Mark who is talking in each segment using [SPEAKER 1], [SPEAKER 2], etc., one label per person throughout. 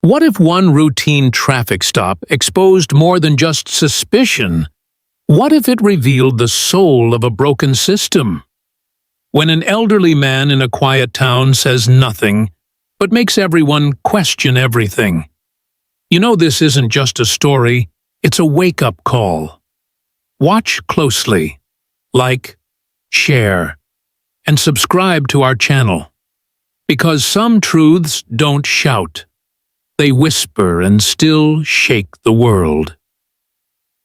[SPEAKER 1] What if one routine traffic stop exposed more than just suspicion? What if it revealed the soul of a broken system? When an elderly man in a quiet town says nothing, but makes everyone question everything. You know this isn't just a story, it's a wake-up call. Watch closely, like, share, and subscribe to our channel. Because some truths don't shout. They whisper and still shake the world.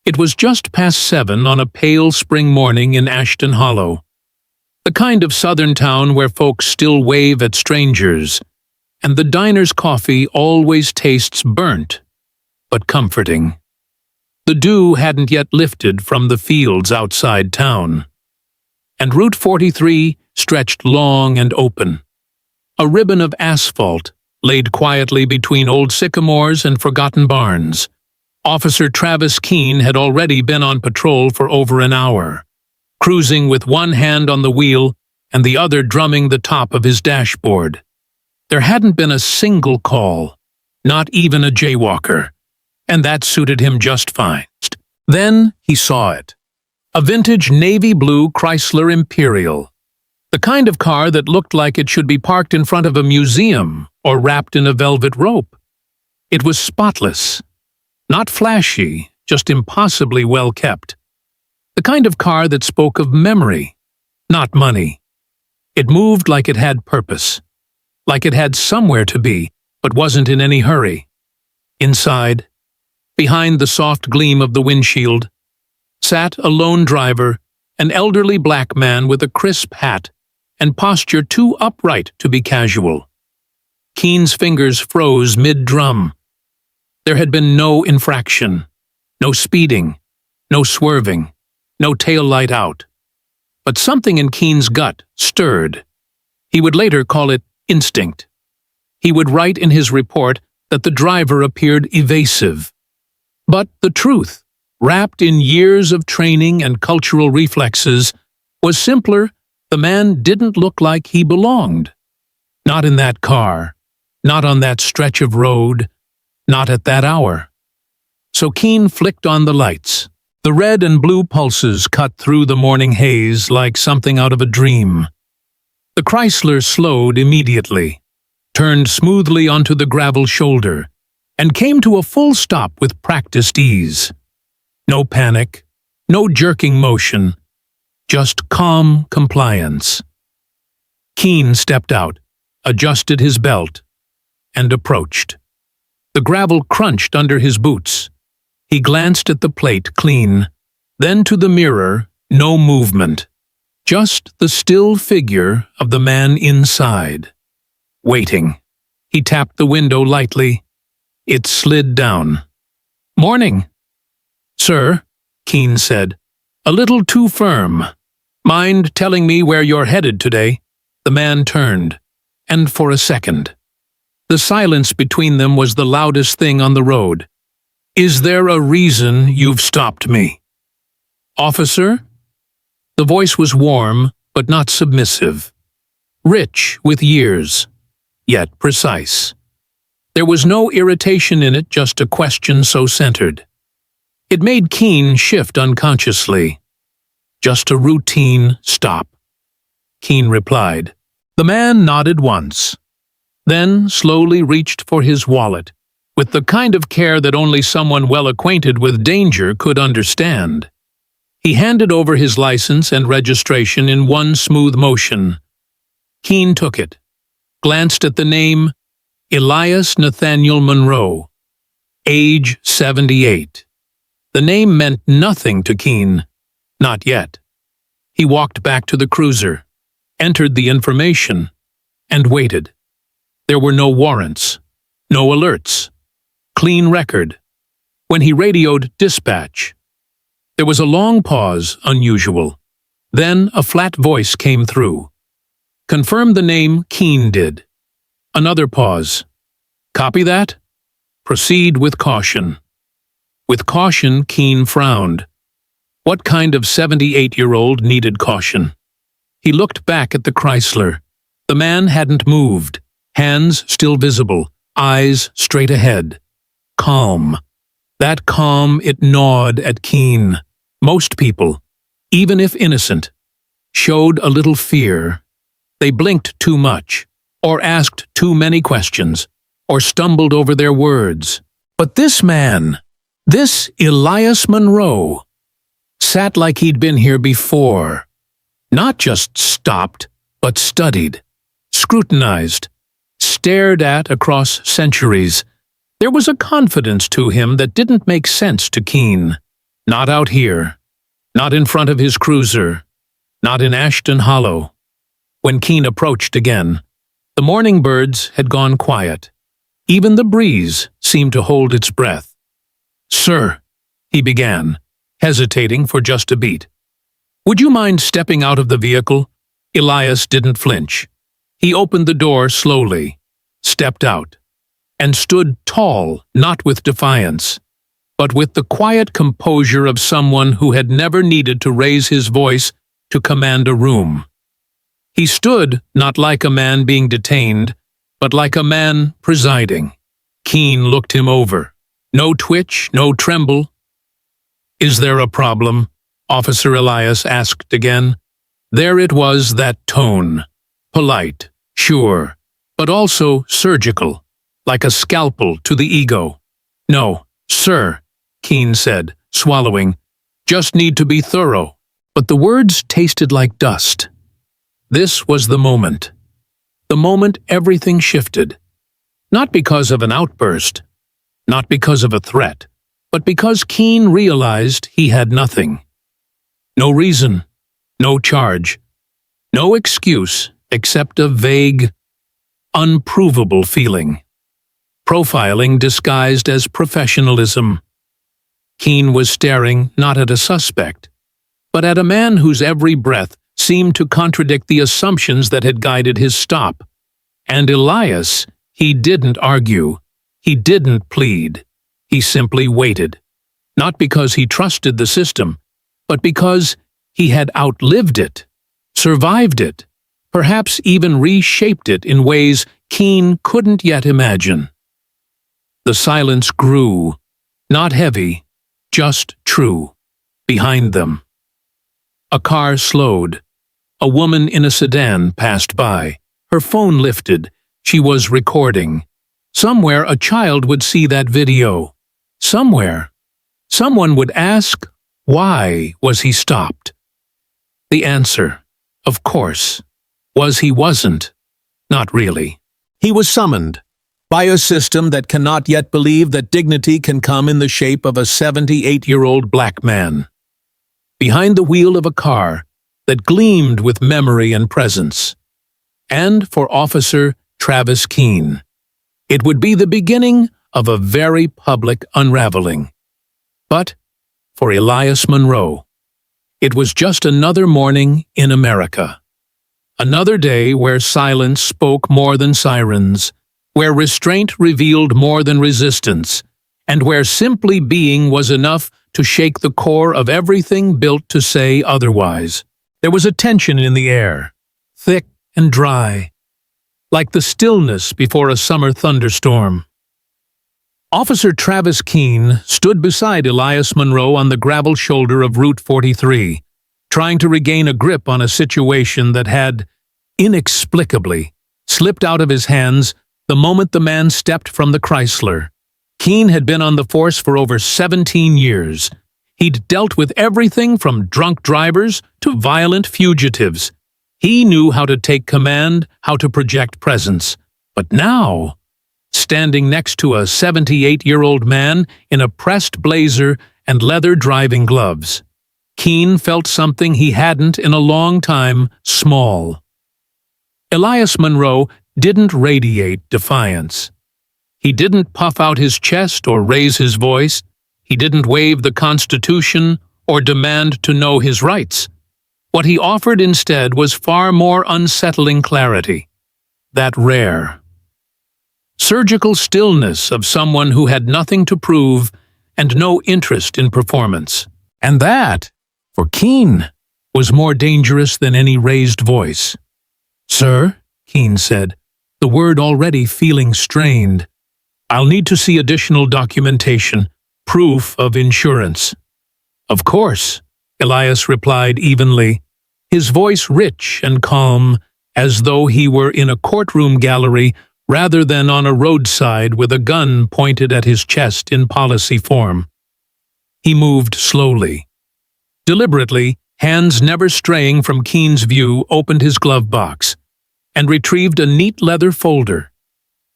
[SPEAKER 1] It was just past 7 on a pale spring morning in Ashton Hollow. The kind of southern town where folks still wave at strangers, and the diner's coffee always tastes burnt, but comforting. The dew hadn't yet lifted from the fields outside town. And Route 43 stretched long and open. A ribbon of asphalt laid quietly between old sycamores and forgotten barns. Officer Travis Keene had already been on patrol for over an hour, cruising with one hand on the wheel and the other drumming the top of his dashboard. There hadn't been a single call, not even a jaywalker, and that suited him just fine. Then he saw it. A vintage navy blue Chrysler Imperial. The kind of car that looked like it should be parked in front of a museum or wrapped in a velvet rope. It was spotless. Not flashy, just impossibly well kept. The kind of car that spoke of memory, not money. It moved like it had purpose, like it had somewhere to be, but wasn't in any hurry. Inside, behind the soft gleam of the windshield, sat a lone driver, an elderly black man with a crisp hat and posture too upright to be casual. Keene's fingers froze mid-drum. There had been no infraction, no speeding, no swerving, no taillight out. But something in Keene's gut stirred. He would later call it instinct. He would write in his report that the driver appeared evasive. But the truth, wrapped in years of training and cultural reflexes, was simpler. The man didn't look like he belonged. Not in that car, not on that stretch of road, not at that hour. So Keene flicked on the lights. The red and blue pulses cut through the morning haze like something out of a dream. The Chrysler slowed immediately, turned smoothly onto the gravel shoulder, and came to a full stop with practiced ease. No panic, no jerking motion, just calm compliance. Keene stepped out, adjusted his belt, and approached. The gravel crunched under his boots. He glanced at the plate clean, then to the mirror, no movement. Just the still figure of the man inside. Waiting. He tapped the window lightly. It slid down. "Morning." "Sir," Keene said, "a little too firm. Mind telling me where you're headed today?" The man turned, and for a second. The silence between them was the loudest thing on the road. "Is there a reason you've stopped me?" "Officer?" The voice was warm, but not submissive. Rich with years, yet precise. There was no irritation in it, just a question so centered. It made Keene shift unconsciously. "Just a routine stop," Keene replied. The man nodded once, then slowly reached for his wallet, with the kind of care that only someone well acquainted with danger could understand. He handed over his license and registration in one smooth motion. Keene took it, glanced at the name, Elias Nathaniel Monroe, age 78. The name meant nothing to Keene, not yet. He walked back to the cruiser, entered the information, and waited. There were no warrants, no alerts. Clean record. When he radioed dispatch, there was a long pause, unusual. Then a flat voice came through. "Confirm the name," Keene did. Another pause. "Copy that? Proceed with caution." With caution, Keene frowned. What kind of 78-year-old needed caution? He looked back at the Chrysler. The man hadn't moved, hands still visible, eyes straight ahead. Calm. That calm, it gnawed at Keene. Most people, even if innocent, showed a little fear. They blinked too much, or asked too many questions, or stumbled over their words. But this man, this Elias Monroe, sat like he'd been here before. Not just stopped, but studied, scrutinized, stared at across centuries. There was a confidence to him that didn't make sense to Keene. Not out here. Not in front of his cruiser. Not in Ashton Hollow. When Keene approached again, the morning birds had gone quiet. Even the breeze seemed to hold its breath. "Sir," he began, hesitating for just a beat. "Would you mind stepping out of the vehicle?" Elias didn't flinch. He opened the door slowly, stepped out, and stood tall, not with defiance, but with the quiet composure of someone who had never needed to raise his voice to command a room. He stood not like a man being detained, but like a man presiding. Keene looked him over. No twitch, no tremble. "Is there a problem?" Officer Elias asked again. There it was, that tone. Polite, sure, but also surgical, like a scalpel to the ego. "No, sir," Keene said, swallowing. "Just need to be thorough." But the words tasted like dust. This was the moment. The moment everything shifted. Not because of an outburst, not because of a threat, but because Keene realized he had nothing. No reason, no charge, no excuse except a vague, unprovable feeling. Profiling disguised as professionalism. Keene was staring not at a suspect, but at a man whose every breath seemed to contradict the assumptions that had guided his stop. And Elias, he didn't argue. He didn't plead. He simply waited. Not because he trusted the system, but because he had outlived it, survived it, perhaps even reshaped it in ways Keene couldn't yet imagine. The silence grew, not heavy, just true, behind them. A car slowed. A woman in a sedan passed by. Her phone lifted. She was recording. Somewhere a child would see that video. Somewhere. Someone would ask, why was he stopped? The answer, of course, was he wasn't. Not really. He was summoned by a system that cannot yet believe that dignity can come in the shape of a 78-year-old black man. Behind the wheel of a car that gleamed with memory and presence. And for Officer Travis Keene, it would be the beginning of a very public unraveling. But for Elias Monroe, it was just another morning in America. Another day where silence spoke more than sirens, where restraint revealed more than resistance, and where simply being was enough to shake the core of everything built to say otherwise. There was a tension in the air, thick and dry, like the stillness before a summer thunderstorm. Officer Travis Keene stood beside Elias Monroe on the gravel shoulder of Route 43, trying to regain a grip on a situation that had, inexplicably, slipped out of his hands the moment the man stepped from the Chrysler. Keene had been on the force for over 17 years. He'd dealt with everything from drunk drivers to violent fugitives. He knew how to take command, how to project presence. But now, standing next to a 78-year-old man in a pressed blazer and leather driving gloves, Keene felt something he hadn't in a long time: small. Elias Monroe didn't radiate defiance. He didn't puff out his chest or raise his voice. He didn't wave the Constitution or demand to know his rights. What he offered instead was far more unsettling clarity. That rare, surgical stillness of someone who had nothing to prove and no interest in performance. And that, for Keene, was more dangerous than any raised voice. "Sir," Keene said, the word already feeling strained. I'll need to see additional documentation, proof of insurance." "Of course," Elias replied evenly, his voice rich and calm, as though he were in a courtroom gallery rather than on a roadside with a gun pointed at his chest in policy form. He moved slowly. Deliberately, hands never straying from Keen's view, opened his glove box and retrieved a neat leather folder.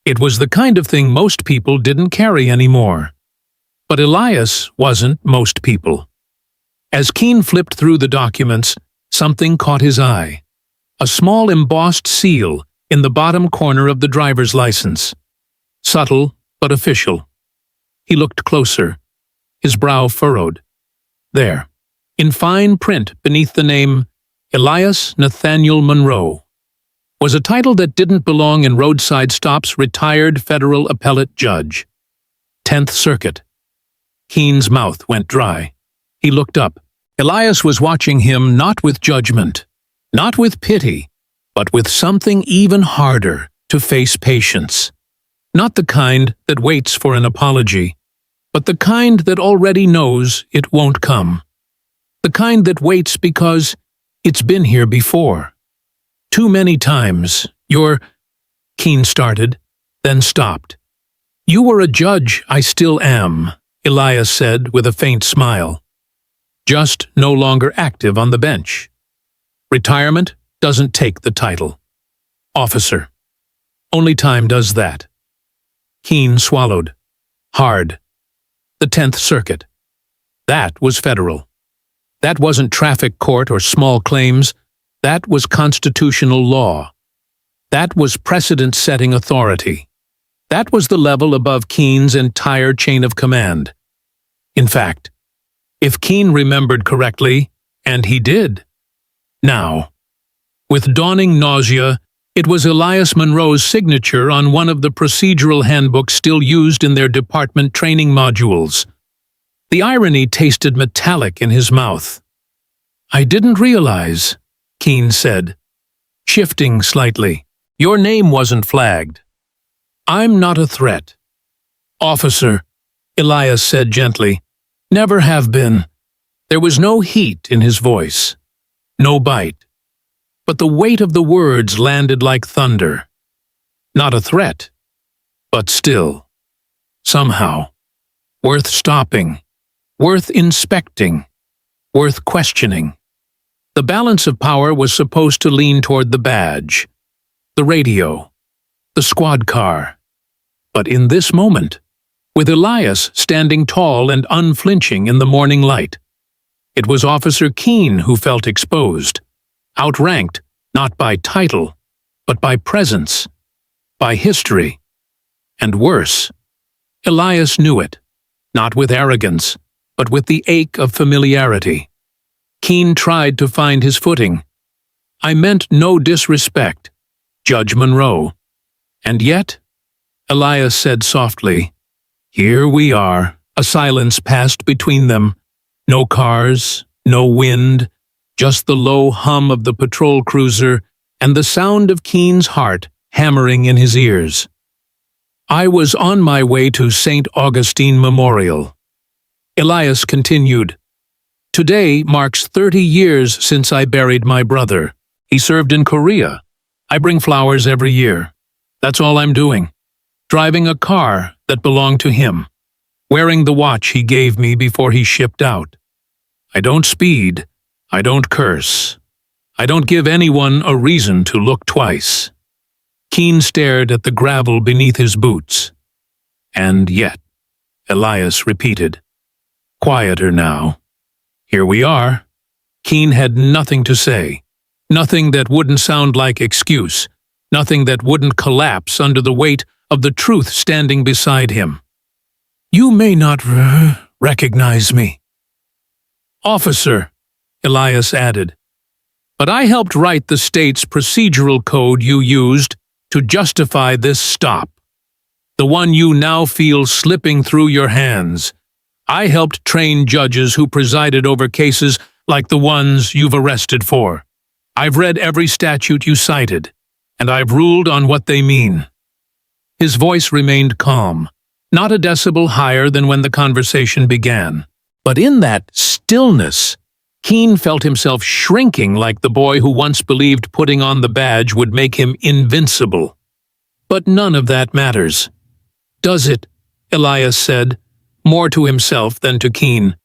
[SPEAKER 1] It was the kind of thing most people didn't carry anymore. But Elias wasn't most people. As Keen flipped through the documents, something caught his eye. A small embossed seal in the bottom corner of the driver's license. Subtle, but official. He looked closer, his brow furrowed. There, in fine print beneath the name Elias Nathaniel Monroe, was a title that didn't belong in Roadside Stop's retired federal appellate judge. 10th Circuit. Keen's mouth went dry. He looked up. Elias was watching him not with judgment, not with pity, but with something even harder to face: patience. Not the kind that waits for an apology, but the kind that already knows it won't come. The kind that waits because it's been here before. "Too many times, Keen started, then stopped. "You were a judge, I still am," Elias said with a faint smile. "Just no longer active on the bench. Retirement doesn't take the title. Officer. Only time does that." Keen swallowed. Hard. The 10th Circuit. That was federal. That wasn't traffic court or small claims. That was constitutional law. That was precedent-setting authority. That was the level above Keen's entire chain of command. In fact, if Keen remembered correctly, and he did, now, with dawning nausea, it was Elias Monroe's signature on one of the procedural handbooks still used in their department training modules. The irony tasted metallic in his mouth. "I didn't realize," Keen said, shifting slightly. "Your name wasn't flagged." "I'm not a threat." "Officer," Elias said gently, "never have been." There was no heat in his voice, no bite, but the weight of the words landed like thunder. Not a threat, but still, somehow, worth stopping, worth inspecting, worth questioning. The balance of power was supposed to lean toward the badge, the radio, the squad car. But in this moment, with Elias standing tall and unflinching in the morning light, it was Officer Keen who felt exposed, outranked not by title, but by presence, by history. And worse, Elias knew it, not with arrogance, but with the ache of familiarity. Keen tried to find his footing. "I meant no disrespect, Judge Monroe." "And yet," Elias said softly, "here we are." A silence passed between them. No cars, no wind, just the low hum of the patrol cruiser and the sound of Keen's heart hammering in his ears. "I was on my way to St. Augustine Memorial." Elias continued. "Today marks 30 years since I buried my brother. He served in Korea. I bring flowers every year. That's all I'm doing. Driving a car that belonged to him. Wearing the watch he gave me before he shipped out. I don't speed. I don't curse. I don't give anyone a reason to look twice." Keen stared at the gravel beneath his boots. "And yet," Elias repeated. Quieter now. "Here we are." Keen had nothing to say, nothing that wouldn't sound like excuse, nothing that wouldn't collapse under the weight of the truth standing beside him. "You may not recognize me." "Officer," Elias added, "but I helped write the state's procedural code you used to justify this stop, the one you now feel slipping through your hands. I helped train judges who presided over cases like the ones you've arrested for. I've read every statute you cited, and I've ruled on what they mean." His voice remained calm, not a decibel higher than when the conversation began. But in that stillness, Keene felt himself shrinking like the boy who once believed putting on the badge would make him invincible. But none of that matters. Does it? Elias said, more to himself than to Keene.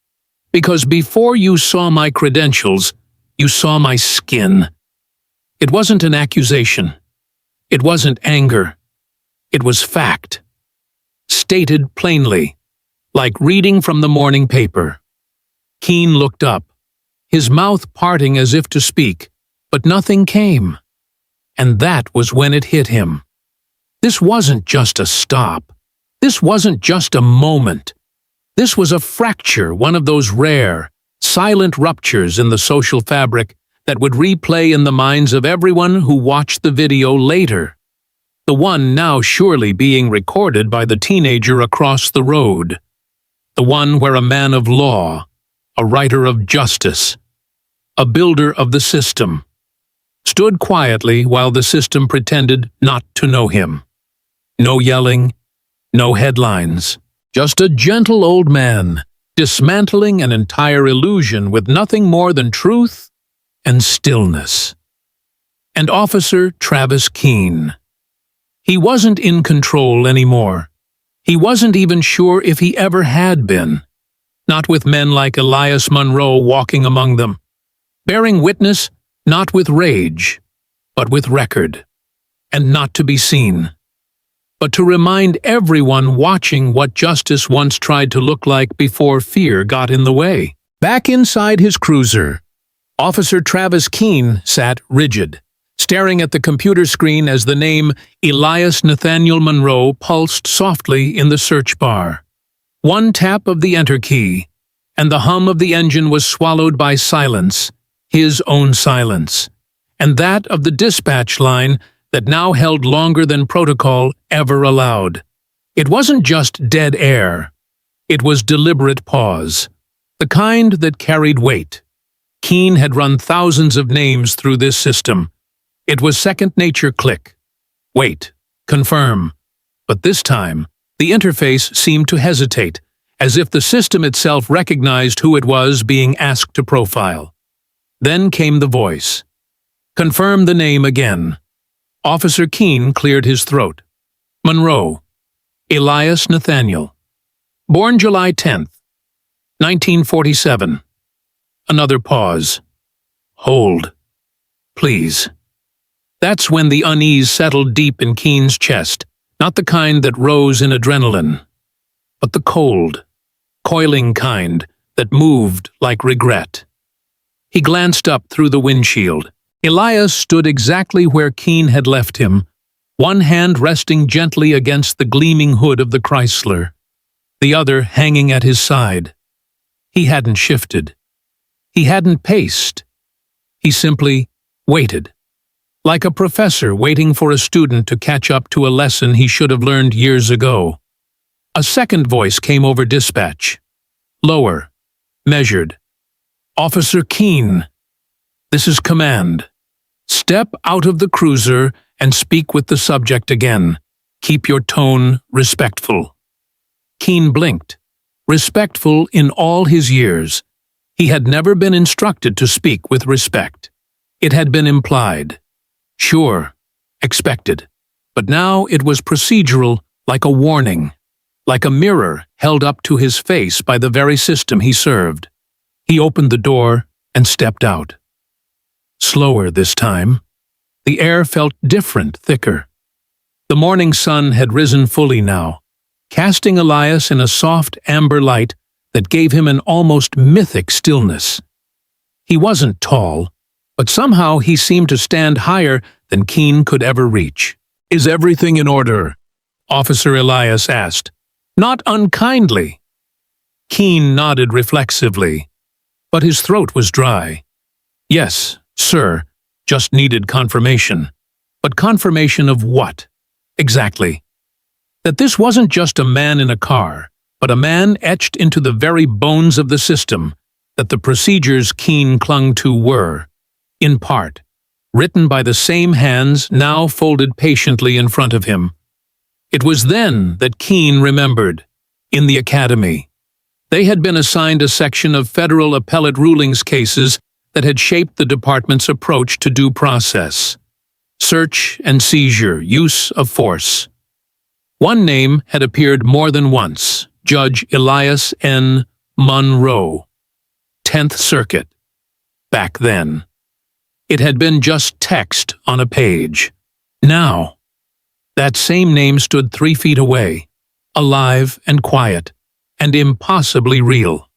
[SPEAKER 1] Because before you saw my credentials, you saw my skin. It wasn't an accusation. It wasn't anger. It was fact. Stated plainly, like reading from the morning paper. Keene looked up, his mouth parting as if to speak, but nothing came. And that was when it hit him. This wasn't just a stop. This wasn't just a moment. This was a fracture, one of those rare, silent ruptures in the social fabric that would replay in the minds of everyone who watched the video later. The one now surely being recorded by the teenager across the road. The one where a man of law, a writer of justice, a builder of the system, stood quietly while the system pretended not to know him. No yelling, no headlines, just a gentle old man, dismantling an entire illusion with nothing more than truth and stillness. And Officer Travis Keene. He wasn't in control anymore. He wasn't even sure if he ever had been. Not with men like Elias Monroe walking among them. Bearing witness, not with rage, but with record. And not to be seen. But to remind everyone watching what justice once tried to look like before fear got in the way. Back inside his cruiser, Officer Travis Keene sat rigid, staring at the computer screen as the name Elias Nathaniel Monroe pulsed softly in the search bar. One tap of the enter key, and the hum of the engine was swallowed by silence, his own silence, and that of the dispatch line that now held longer than protocol ever allowed. It wasn't just dead air. It was deliberate pause, the kind that carried weight. Keene had run thousands of names through this system. It was second nature click. Wait. Confirm. But this time, the interface seemed to hesitate, as if the system itself recognized who it was being asked to profile. Then came the voice. Confirm the name again. Officer Keene cleared his throat. Monroe. Elias Nathaniel. Born July 10th, 1947. Another pause. Hold. Please. That's when the unease settled deep in Keene's chest, not the kind that rose in adrenaline, but the cold, coiling kind that moved like regret. He glanced up through the windshield. Elias stood exactly where Keene had left him, one hand resting gently against the gleaming hood of the Chrysler, the other hanging at his side. He hadn't shifted. He hadn't paced. He simply waited, like a professor waiting for a student to catch up to a lesson he should have learned years ago. A second voice came over dispatch. Lower, measured. Officer Keene, this is command. Step out of the cruiser and speak with the subject again. Keep your tone respectful. Keene blinked. Respectful in all his years. He had never been instructed to speak with respect. It had been implied. Sure, expected. But now it was procedural, like a warning. Like a mirror held up to his face by the very system he served. He opened the door and stepped out. Slower this time. The air felt different, thicker. The morning sun had risen fully now, casting Elias in a soft amber light that gave him an almost mythic stillness. He wasn't tall, but somehow he seemed to stand higher than Keene could ever reach. Is everything in order? Officer Elias asked, not unkindly. Keene nodded reflexively, but his throat was dry. Yes, sir, just needed confirmation. But confirmation of what? Exactly. That this wasn't just a man in a car, but a man etched into the very bones of the system, that the procedures Keene clung to were, in part, written by the same hands now folded patiently in front of him. It was then that Keene remembered. In the academy, they had been assigned a section of federal appellate rulings cases that had shaped the department's approach to due process. Search and seizure, use of force. One name had appeared more than once: Judge Elias N. Monroe, 10th Circuit. Back then, it had been just text on a page. Now, that same name stood 3 feet away, alive and quiet, and impossibly real.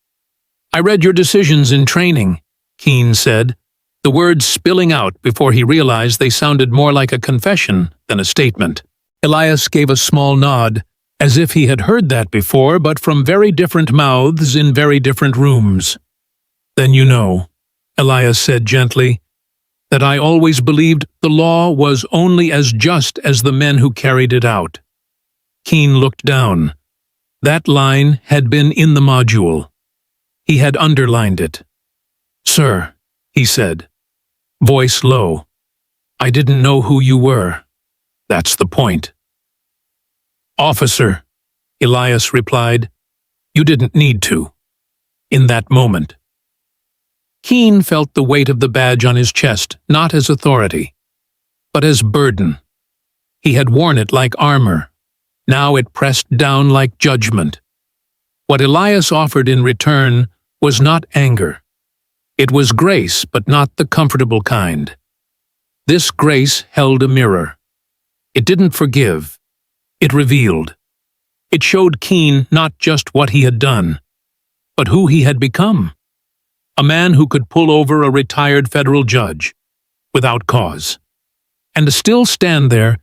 [SPEAKER 1] "I read your decisions in training," Keene said, the words spilling out before he realized they sounded more like a confession than a statement. Elias gave a small nod, as if he had heard that before, but from very different mouths in very different rooms. "Then you know," Elias said gently, "that I always believed the law was only as just as the men who carried it out." Keene looked down. That line had been in the module. He had underlined it. "Sir," he said, voice low, "I didn't know who you were. That's the point." "Officer," Elias replied, "you didn't need to." In that moment, Keene felt the weight of the badge on his chest, not as authority, but as burden. He had worn it like armor. Now it pressed down like judgment. What Elias offered in return was not anger. It was grace, but not the comfortable kind. This grace held a mirror. It didn't forgive. It revealed. It showed Keene not just what he had done, but who he had become. A man who could pull over a retired federal judge, without cause, and still stand there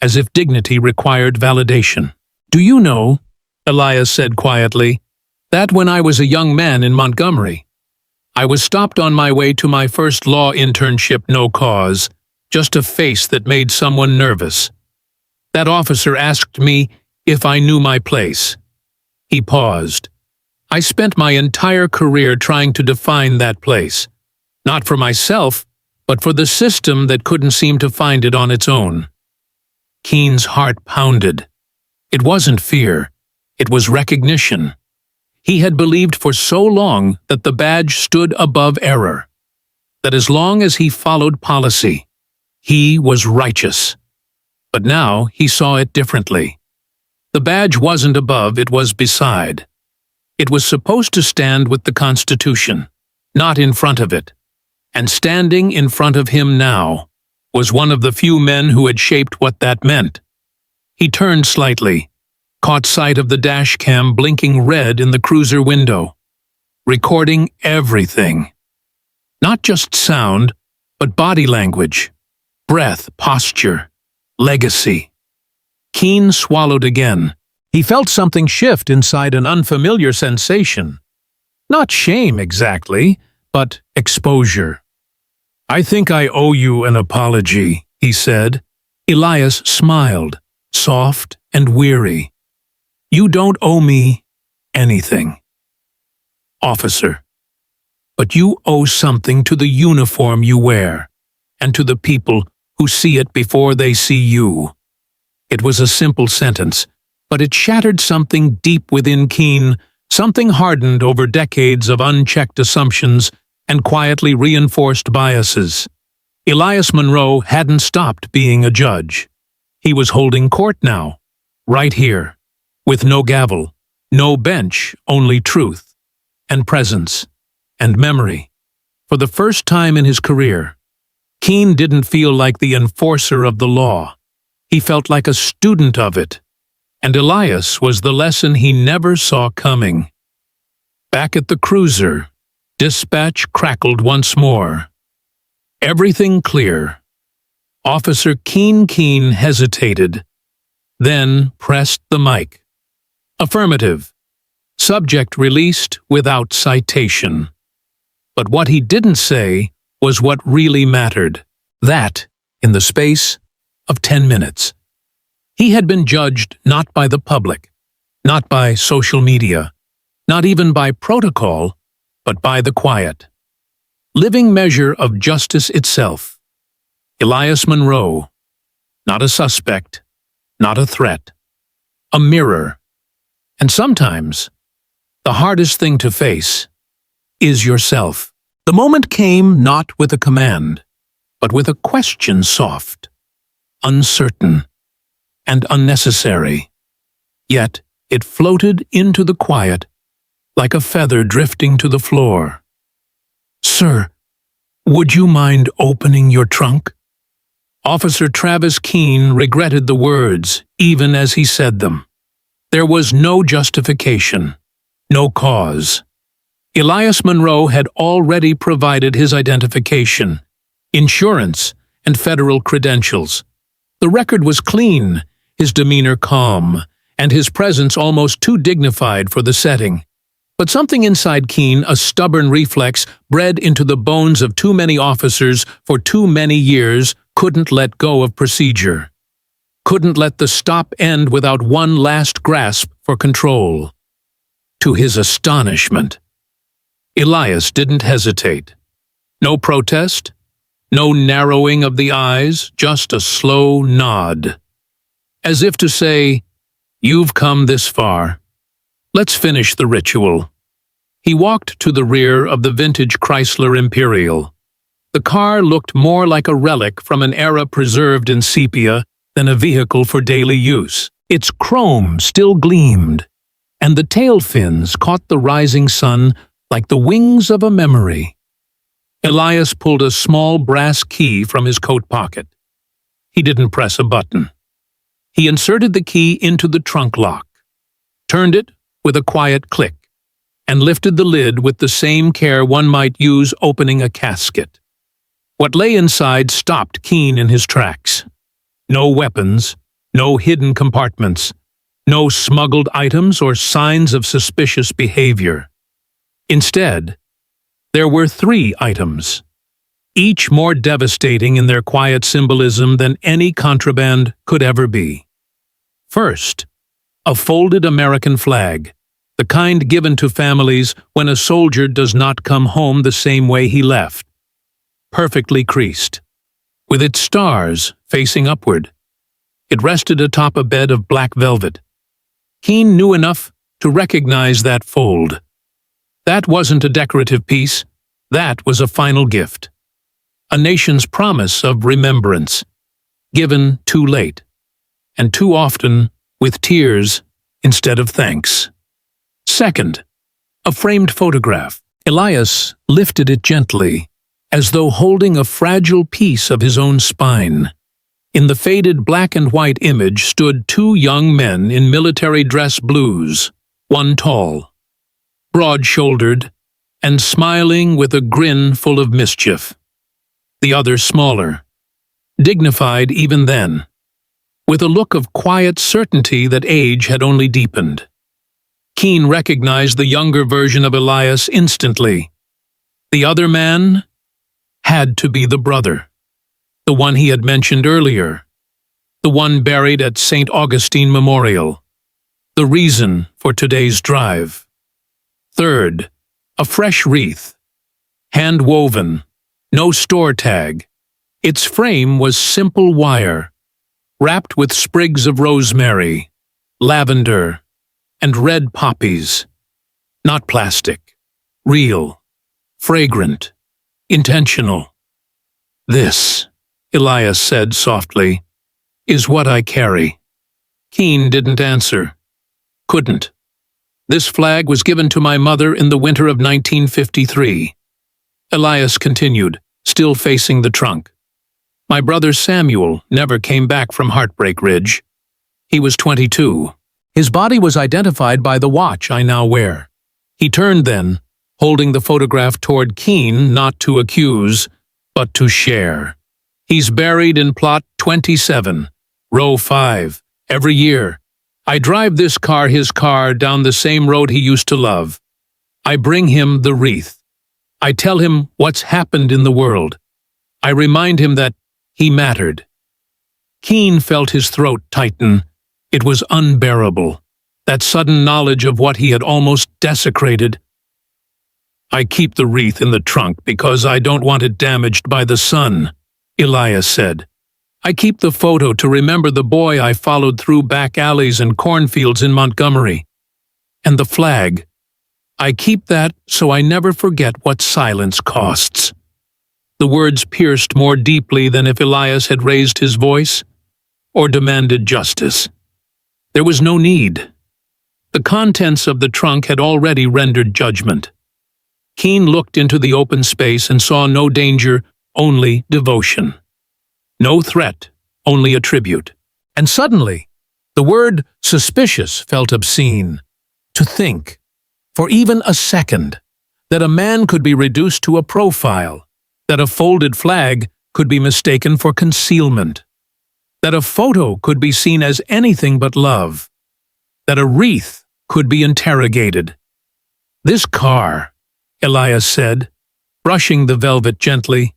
[SPEAKER 1] as if dignity required validation. "Do you know," Elias said quietly, "that when I was a young man in Montgomery, I was stopped on my way to my first law internship, no cause, just a face that made someone nervous. That officer asked me if I knew my place." He paused. "I spent my entire career trying to define that place, not for myself, but for the system that couldn't seem to find it on its own." Keene's heart pounded. It wasn't fear. It was recognition. He had believed for so long that the badge stood above error, that as long as he followed policy, he was righteous. But now he saw it differently. The badge wasn't above, it was beside. It was supposed to stand with the Constitution, not in front of it. And standing in front of him now was one of the few men who had shaped what that meant. He turned slightly, caught sight of the dash cam blinking red in the cruiser window, recording everything. Not just sound, but body language, breath, posture, legacy. Keene swallowed again. He felt something shift inside, an unfamiliar sensation. Not shame exactly, but exposure. "I think I owe you an apology," he said. Elias smiled, soft and weary. "You don't owe me anything, officer. But you owe something to the uniform you wear, and to the people who see it before they see you." It was a simple sentence, but it shattered something deep within Keene, something hardened over decades of unchecked assumptions and quietly reinforced biases. Elias Monroe hadn't stopped being a judge. He was holding court now, right here, with no gavel, no bench, only truth, and presence, and memory. For the first time in his career, Keene didn't feel like the enforcer of the law. He felt like a student of it. And Elias was the lesson he never saw coming. Back at the cruiser, dispatch crackled once more. Everything clear. Officer Keene hesitated, then pressed the mic. "Affirmative. Subject released without citation." But what he didn't say was what really mattered. That, in the space of 10 minutes. He had been judged not by the public, not by social media, not even by protocol, but by the quiet. Living measure of justice itself. Elias Monroe, not a suspect, not a threat, a mirror. And sometimes, the hardest thing to face is yourself. The moment came not with a command, but with a question soft, uncertain, and unnecessary. Yet it floated into the quiet like a feather drifting to the floor. "Sir, would you mind opening your trunk?" Officer Travis Keene regretted the words even as he said them. There was no justification, no cause. Elias Monroe had already provided his identification, insurance, and federal credentials. The record was clean, his demeanor calm, and his presence almost too dignified for the setting. But something inside Keene, a stubborn reflex bred into the bones of too many officers for too many years, couldn't let go of procedure. Couldn't let the stop end without one last grasp for control. To his astonishment, Elias didn't hesitate. No protest, no narrowing of the eyes, just a slow nod. As if to say, "You've come this far. Let's finish the ritual." He walked to the rear of the vintage Chrysler Imperial. The car looked more like a relic from an era preserved in sepia than a vehicle for daily use. Its chrome still gleamed, and the tail fins caught the rising sun like the wings of a memory. Elias pulled a small brass key from his coat pocket. He didn't press a button. He inserted the key into the trunk lock, turned it with a quiet click, and lifted the lid with the same care one might use opening a casket. What lay inside stopped Keene in his tracks. No weapons, no hidden compartments, no smuggled items or signs of suspicious behavior. Instead, there were 3 items, each more devastating in their quiet symbolism than any contraband could ever be. First, a folded American flag, the kind given to families when a soldier does not come home the same way he left. Perfectly creased, with its stars facing upward. It rested atop a bed of black velvet. Keene knew enough to recognize that fold. That wasn't a decorative piece, that was a final gift. A nation's promise of remembrance, given too late, and too often with tears instead of thanks. Second, a framed photograph. Elias lifted it gently, as though holding a fragile piece of his own spine. In the faded black and white image stood 2 young men in military dress blues, one tall, broad-shouldered, and smiling with a grin full of mischief. The other smaller, dignified even then, with a look of quiet certainty that age had only deepened. Keene recognized the younger version of Elias instantly. The other man had to be the brother, the one he had mentioned earlier, the one buried at St. Augustine Memorial, the reason for today's drive. Third, a fresh wreath, hand-woven, no store tag. Its frame was simple wire, wrapped with sprigs of rosemary, lavender, and red poppies. Not plastic, real, fragrant, intentional. "This," Elias said softly, "is what I carry." Keene didn't answer. Couldn't. "This flag was given to my mother in the winter of 1953. Elias continued, still facing the trunk. "My brother Samuel never came back from Heartbreak Ridge. He was 22. His body was identified by the watch I now wear." He turned then, holding the photograph toward Keene, not to accuse, but to share. "He's buried in plot 27, row 5, every year. I drive this car, his car, down the same road he used to love. I bring him the wreath. I tell him what's happened in the world. I remind him that he mattered." Keene felt his throat tighten. It was unbearable, that sudden knowledge of what he had almost desecrated. "I keep the wreath in the trunk because I don't want it damaged by the sun," Elias said. I keep the photo to remember the boy I followed through back alleys and cornfields in Montgomery. And the flag. I keep that so I never forget what silence costs." The words pierced more deeply than if Elias had raised his voice or demanded justice. There was no need. The contents of the trunk had already rendered judgment. Keene looked into the open space and saw no danger, only devotion. No threat, only a tribute. And suddenly, the word suspicious felt obscene. To think, for even a second, that a man could be reduced to a profile, that a folded flag could be mistaken for concealment, that a photo could be seen as anything but love, that a wreath could be interrogated. "This car," Elias said, brushing the velvet gently,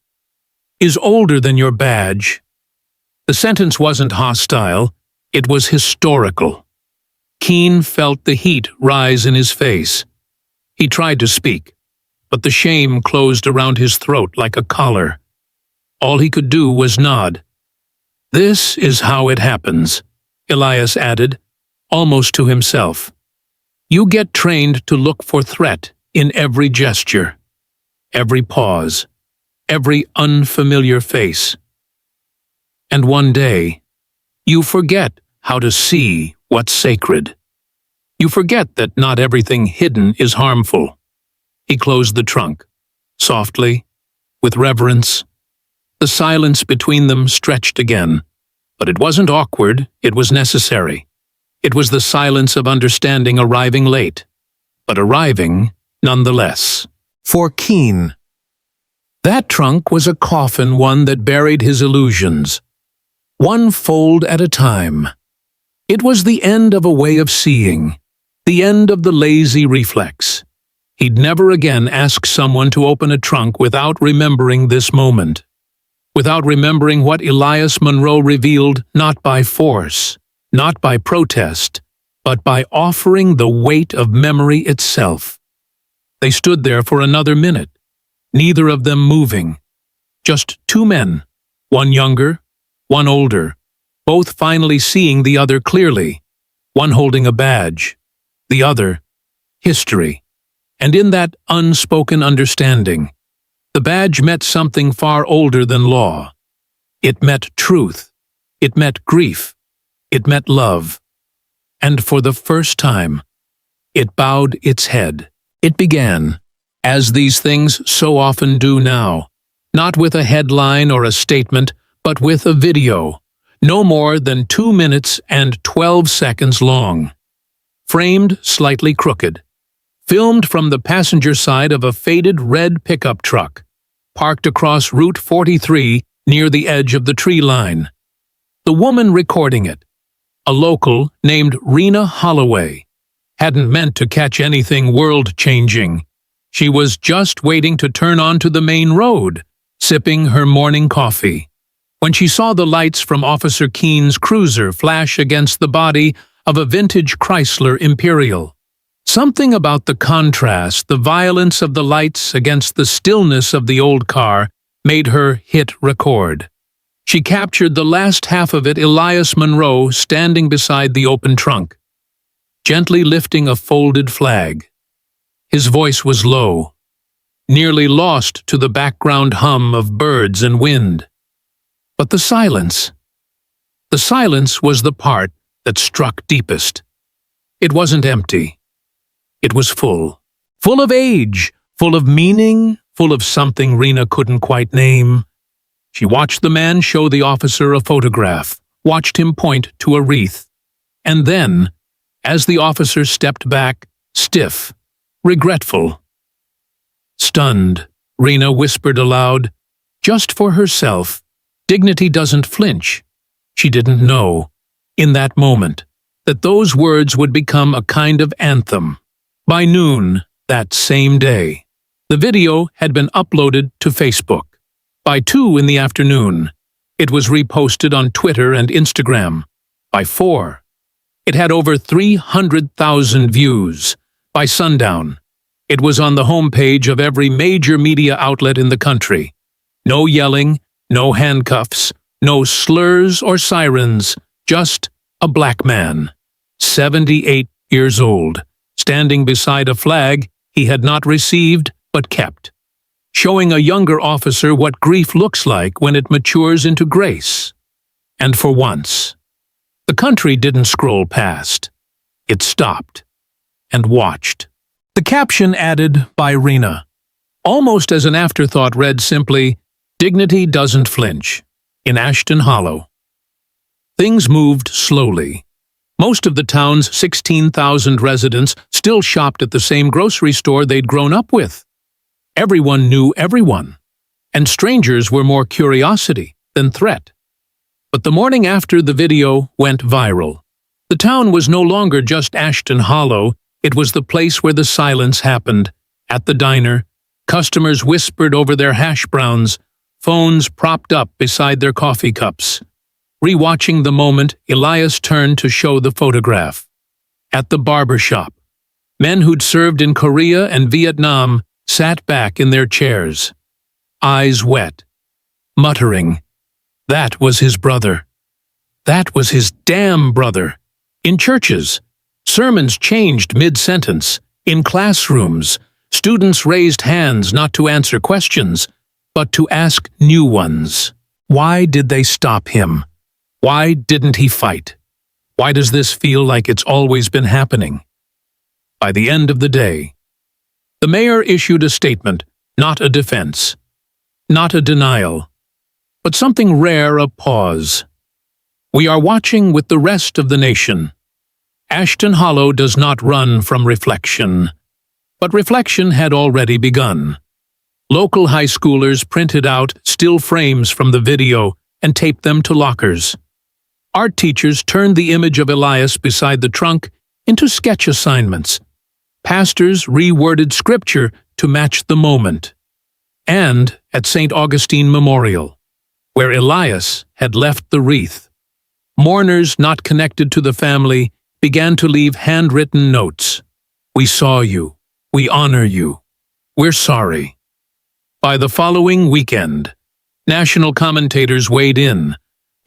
[SPEAKER 1] "is older than your badge." The sentence wasn't hostile, it was historical. Keene felt the heat rise in his face. He tried to speak, but the shame closed around his throat like a collar. All he could do was nod. "This is how it happens," Elias added, almost to himself. "You get trained to look for threat in every gesture, every pause, every unfamiliar face. And one day, you forget how to see what's sacred. You forget that not everything hidden is harmful." He closed the trunk, softly, with reverence. The silence between them stretched again, but it wasn't awkward, it was necessary. It was the silence of understanding arriving late, but arriving nonetheless. For Keene, that trunk was a coffin, one that buried his illusions, one fold at a time. It was the end of a way of seeing, the end of the lazy reflex. He'd never again ask someone to open a trunk without remembering this moment, without remembering what Elias Monroe revealed, not by force, not by protest, but by offering the weight of memory itself. They stood there for another minute, neither of them moving. Just two men, one younger, one older, both finally seeing the other clearly, one holding a badge, the other history. And in that unspoken understanding, the badge meant something far older than law. It meant truth. It meant grief. It meant love. And for the first time, it bowed its head. It began, as these things so often do now, not with a headline or a statement, but with a video, no more than 2 minutes and 12 seconds long. Framed slightly crooked. Filmed from the passenger side of a faded red pickup truck, parked across Route 43 near the edge of the tree line. The woman recording it, a local named Rena Holloway, hadn't meant to catch anything world-changing. She was just waiting to turn onto the main road, sipping her morning coffee, when she saw the lights from Officer Keene's cruiser flash against the body of a vintage Chrysler Imperial. Something about the contrast, the violence of the lights against the stillness of the old car, made her hit record. She captured the last half of it, Elias Monroe standing beside the open trunk, gently lifting a folded flag. His voice was low, nearly lost to the background hum of birds and wind. But the silence was the part that struck deepest. It wasn't empty. It was full of age, full of meaning, full of something Rena couldn't quite name. She watched the man show the officer a photograph, watched him point to a wreath. And then, as the officer stepped back, stiff, regretful, stunned, Rena whispered aloud, just for herself, "Dignity doesn't flinch." She didn't know, in that moment, that those words would become a kind of anthem. By noon that same day, the video had been uploaded to Facebook. By 2 in the afternoon, it was reposted on Twitter and Instagram. By 4, it had over 300,000 views. By sundown, it was on the homepage of every major media outlet in the country. No yelling, no handcuffs, No slurs or sirens, just a black man, 78 years old, standing beside a flag he had not received but kept, showing a younger officer what grief looks like when it matures into grace. And for once, the country didn't scroll past. It stopped and watched. The caption added by Rena, almost as an afterthought, read simply, "Dignity doesn't flinch," in Ashton Hollow. Things moved slowly. Most of the town's 16,000 residents still shopped at the same grocery store they'd grown up with. Everyone knew everyone, and strangers were more curiosity than threat. But the morning after the video went viral, the town was no longer just Ashton Hollow, it was the place where the silence happened. At the diner, customers whispered over their hash browns, phones propped up beside their coffee cups. Rewatching the moment, Elias turned to show the photograph. At the barber shop, men who'd served in Korea and Vietnam sat back in their chairs, eyes wet, muttering, that was his brother. That was his damn brother. In churches, sermons changed mid-sentence. In classrooms, students raised hands not to answer questions, but to ask new ones. Why did they stop him? Why didn't he fight? Why does this feel like it's always been happening? By the end of the day, the mayor issued a statement, not a defense, not a denial, but something rare, a pause. We are watching with the rest of the nation. Ashton Hollow does not run from reflection, but reflection had already begun. Local high schoolers printed out still frames from the video and taped them to lockers. Art teachers turned the image of Elias beside the trunk into sketch assignments. Pastors reworded scripture to match the moment. And at St. Augustine Memorial, where Elias had left the wreath, mourners not connected to the family began to leave handwritten notes. We saw you. We honor you. We're sorry. By the following weekend, national commentators weighed in,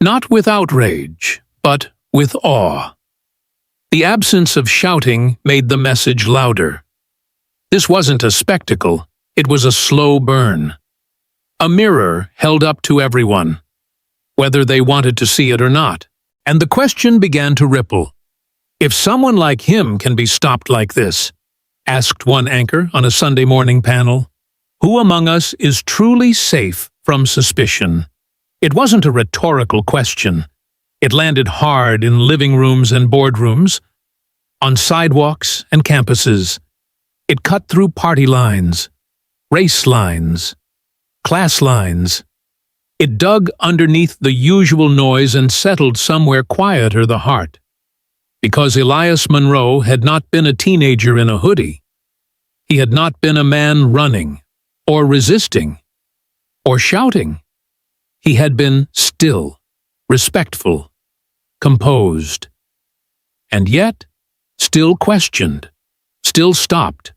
[SPEAKER 1] not with outrage, but with awe. The absence of shouting made the message louder. This wasn't a spectacle, it was a slow burn. A mirror held up to everyone, whether they wanted to see it or not, and the question began to ripple. If someone like him can be stopped like this, asked one anchor on a Sunday morning panel, who among us is truly safe from suspicion? It wasn't a rhetorical question. It landed hard in living rooms and boardrooms, on sidewalks and campuses. It cut through party lines, race lines, class lines. It dug underneath the usual noise and settled somewhere quieter the heart. Because Elias Monroe had not been a teenager in a hoodie. He had not been a man running, or resisting, or shouting. He had been still, respectful, composed, and yet still questioned, still stopped,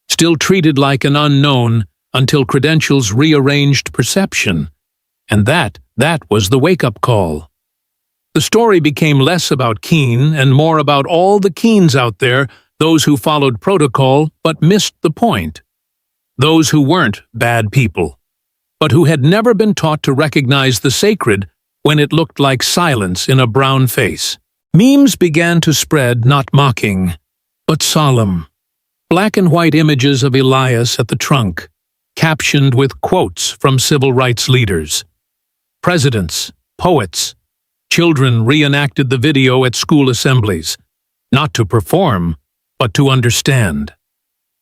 [SPEAKER 1] still treated like an unknown until credentials rearranged perception. And that was the wake-up call. The story became less about Keene and more about all the Keenes out there, those who followed protocol but missed the point. Those who weren't bad people, but who had never been taught to recognize the sacred when it looked like silence in a brown face. Memes began to spread, not mocking, but solemn. Black and white images of Elias at the trunk, captioned with quotes from civil rights leaders. Presidents, poets, children reenacted the video at school assemblies, not to perform, but to understand.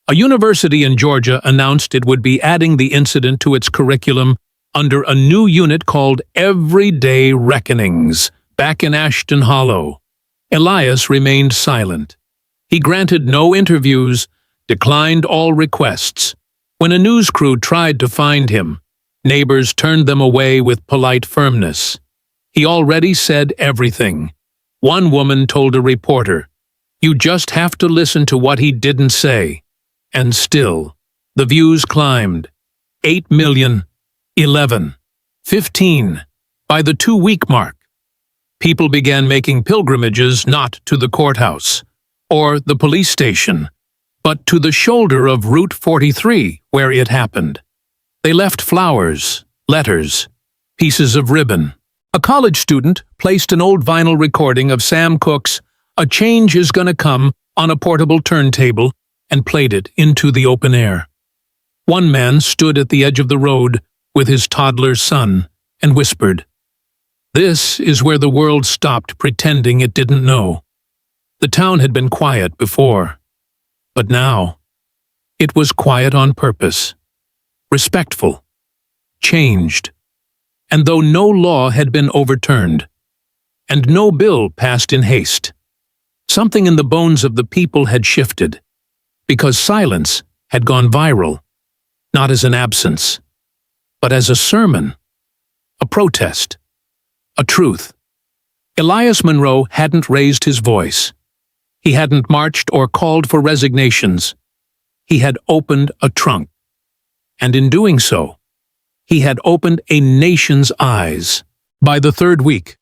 [SPEAKER 1] A university in Georgia announced it would be adding the incident to its curriculum under a new unit called Everyday Reckonings. Back in Ashton Hollow, Elias remained silent. He granted no interviews, declined all requests. When a news crew tried to find him, neighbors turned them away with polite firmness. He already said everything. One woman told a reporter, "You just have to listen to what he didn't say." And still, the views climbed. 8 million, 11, 15. By the 2-week mark, people began making pilgrimages not to the courthouse or the police station, but to the shoulder of Route 43 where it happened. They left flowers, letters, pieces of ribbon. A college student placed an old vinyl recording of Sam Cooke's "A Change Is Gonna Come" on a portable turntable and played it into the open air. One man stood at the edge of the road with his toddler son and whispered, "This is where the world stopped pretending it didn't know." The town had been quiet before, but now it was quiet on purpose, respectful, changed, and though no law had been overturned, and no bill passed in haste, something in the bones of the people had shifted, because silence had gone viral, not as an absence, but as a sermon, a protest, a truth. Elias Monroe hadn't raised his voice. He hadn't marched or called for resignations. He had opened a trunk. And in doing so, he had opened a nation's eyes. By the 3rd week,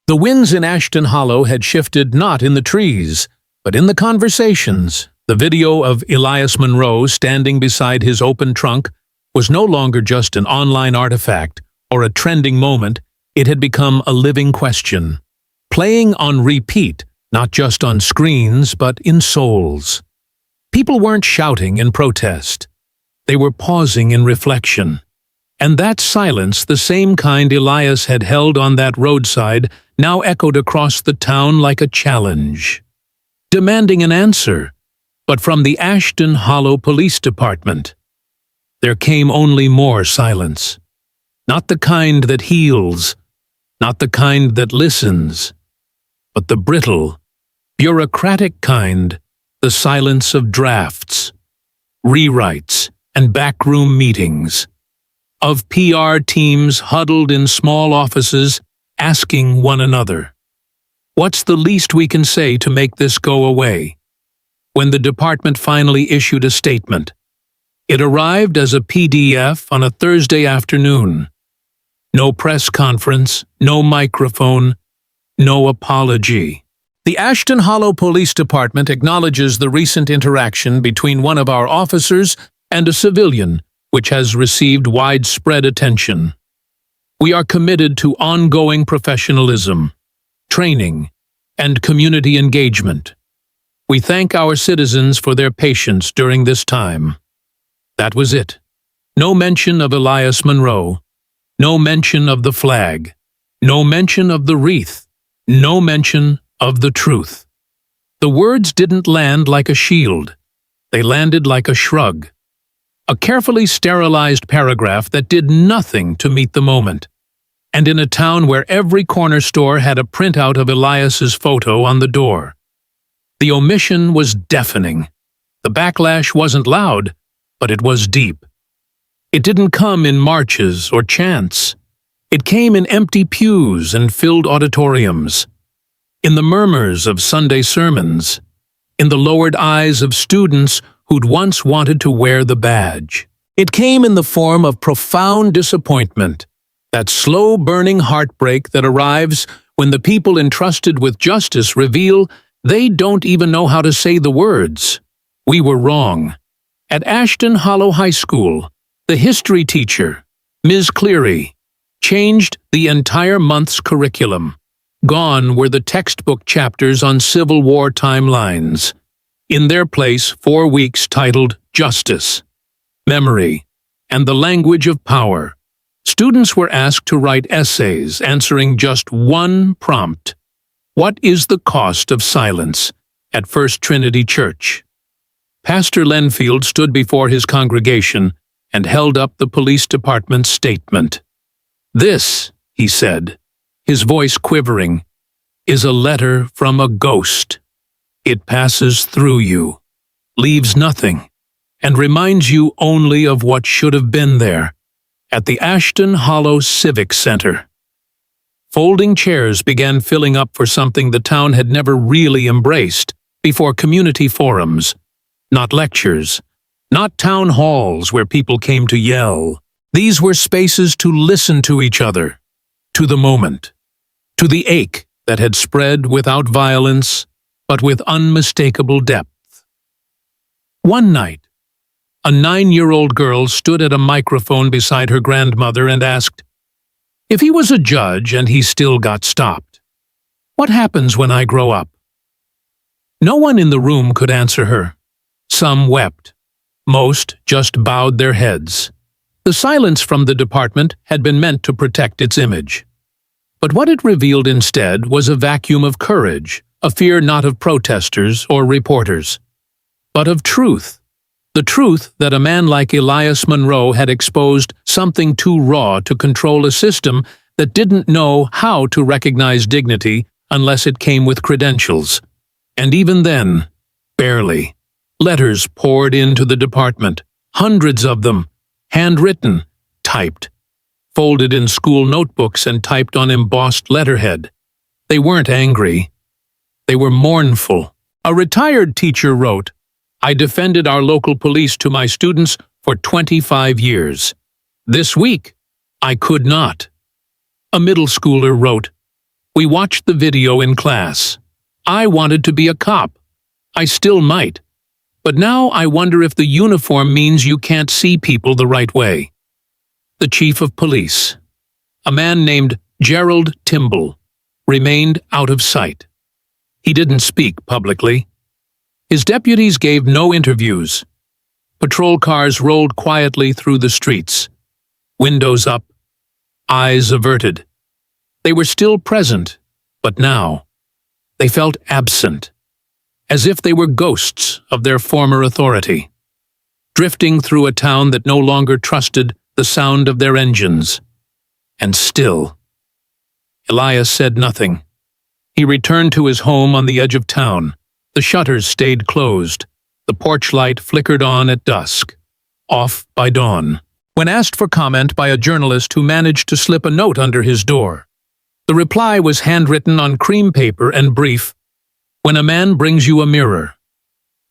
[SPEAKER 1] the winds in Ashton Hollow had shifted not in the trees, but in the conversations. The video of Elias Monroe standing beside his open trunk was no longer just an online artifact or a trending moment. It had become a living question, playing on repeat, not just on screens, but in souls. People weren't shouting in protest. They were pausing in reflection. And that silence, the same kind Elias had held on that roadside, now echoed across the town like a challenge, demanding an answer. But from the Ashton Hollow Police Department, there came only more silence. Not the kind that heals, not the kind that listens, but the brittle, bureaucratic kind, the silence of drafts, rewrites, and backroom meetings, of PR teams huddled in small offices asking one another, "What's the least we can say to make this go away?" When the department finally issued a statement, it arrived as a PDF on a Thursday afternoon. No press conference, no microphone, no apology. The Ashton Hollow Police Department acknowledges the recent interaction between one of our officers and a civilian, which has received widespread attention. We are committed to ongoing professionalism, training, and community engagement. We thank our citizens for their patience during this time. That was it. No mention of Elias Monroe. No mention of the flag. No mention of the wreath. No mention of the truth. The words didn't land like a shield. They landed like a shrug. A carefully sterilized paragraph that did nothing to meet the moment. And in a town where every corner store had a printout of Elias's photo on the door. The omission was deafening. The backlash wasn't loud, but it was deep. It didn't come in marches or chants. It came in empty pews and filled auditoriums, in the murmurs of Sunday sermons, in the lowered eyes of students who'd once wanted to wear the badge. It came in the form of profound disappointment, that slow-burning heartbreak that arrives when the people entrusted with justice reveal they don't even know how to say the words. We were wrong. At Ashton Hollow High School, the history teacher, Ms. Cleary, changed the entire month's curriculum. Gone were the textbook chapters on Civil War timelines. In their place, 4 weeks titled Justice, Memory, and the Language of Power. Students were asked to write essays answering just one prompt. What is the cost of silence at First Trinity Church? Pastor Lenfield stood before his congregation and held up the police department's statement. "This," he said, his voice quivering, "is a letter from a ghost. It passes through you, leaves nothing, and reminds you only of what should have been there, at the Ashton Hollow Civic Center." Folding chairs began filling up for something the town had never really embraced before: community forums, not lectures, not town halls where people came to yell. These were spaces to listen to each other, to the moment, to the ache that had spread without violence, but with unmistakable depth. One night, a 9-year-old girl stood at a microphone beside her grandmother and asked, "If he was a judge and he still got stopped, what happens when I grow up?" No one in the room could answer her. Some wept. Most just bowed their heads. The silence from the department had been meant to protect its image. But what it revealed instead was a vacuum of courage, a fear not of protesters or reporters, but of truth. The truth that a man like Elias Monroe had exposed something too raw to control a system that didn't know how to recognize dignity unless it came with credentials. And even then, barely. Letters poured into the department, hundreds of them, handwritten, typed, folded in school notebooks and typed on embossed letterhead. They weren't angry. They were mournful. A retired teacher wrote, "I defended our local police to my students for 25 years. This week, I could not." A middle schooler wrote, "We watched the video in class. I wanted to be a cop. I still might. But now I wonder if the uniform means you can't see people the right way." The chief of police, a man named Gerald Timble, remained out of sight. He didn't speak publicly. His deputies gave no interviews. Patrol cars rolled quietly through the streets, windows up, eyes averted. They were still present, but now they felt absent, as if they were ghosts of their former authority, drifting through a town that no longer trusted the sound of their engines. And still, Elias said nothing. He returned to his home on the edge of town. The shutters stayed closed. The porch light flickered on at dusk, off by dawn. When asked for comment by a journalist who managed to slip a note under his door, the reply was handwritten on cream paper and brief, "When a man brings you a mirror,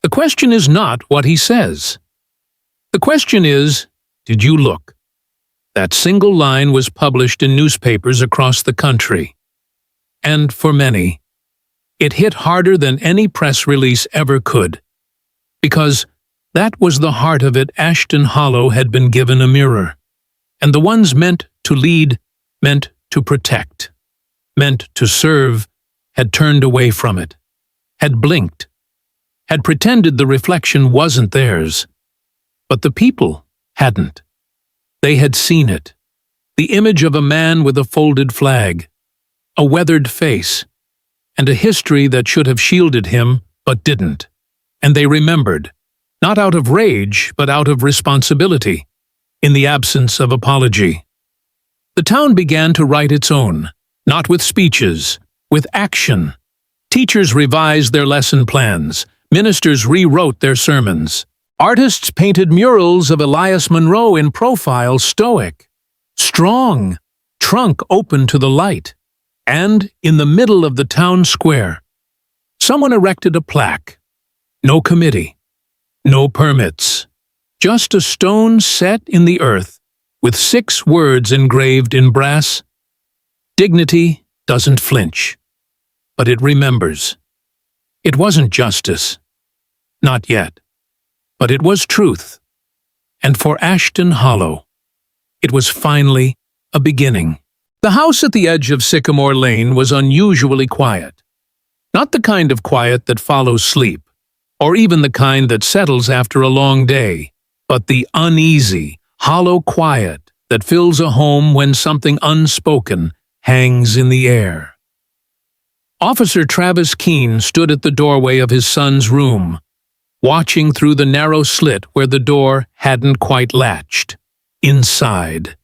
[SPEAKER 1] the question is not what he says. The question is, did you look?" That single line was published in newspapers across the country. And for many, it hit harder than any press release ever could, because that was the heart of it. Ashton Hollow had been given a mirror, and the ones meant to lead, meant to protect, meant to serve, had turned away from it, had blinked, had pretended the reflection wasn't theirs. But the people hadn't. They had seen it, the image of a man with a folded flag, a weathered face, and a history that should have shielded him but didn't. And they remembered, not out of rage but out of responsibility, in the absence of apology. The town began to write its own, not with speeches, with action. Teachers revised their lesson plans, ministers rewrote their sermons. Artists painted murals of Elias Monroe in profile, stoic, strong, trunk open to the light. And in the middle of the town square, someone erected a plaque. No committee, no permits, just a stone set in the earth with 6 words engraved in brass. Dignity doesn't flinch, but it remembers. It wasn't justice, not yet, but it was truth. And for Ashton Hollow, it was finally a beginning. The house at the edge of Sycamore Lane was unusually quiet. Not the kind of quiet that follows sleep, or even the kind that settles after a long day, but the uneasy, hollow quiet that fills a home when something unspoken hangs in the air. Officer Travis Keene stood at the doorway of his son's room, watching through the narrow slit where the door hadn't quite latched. Inside,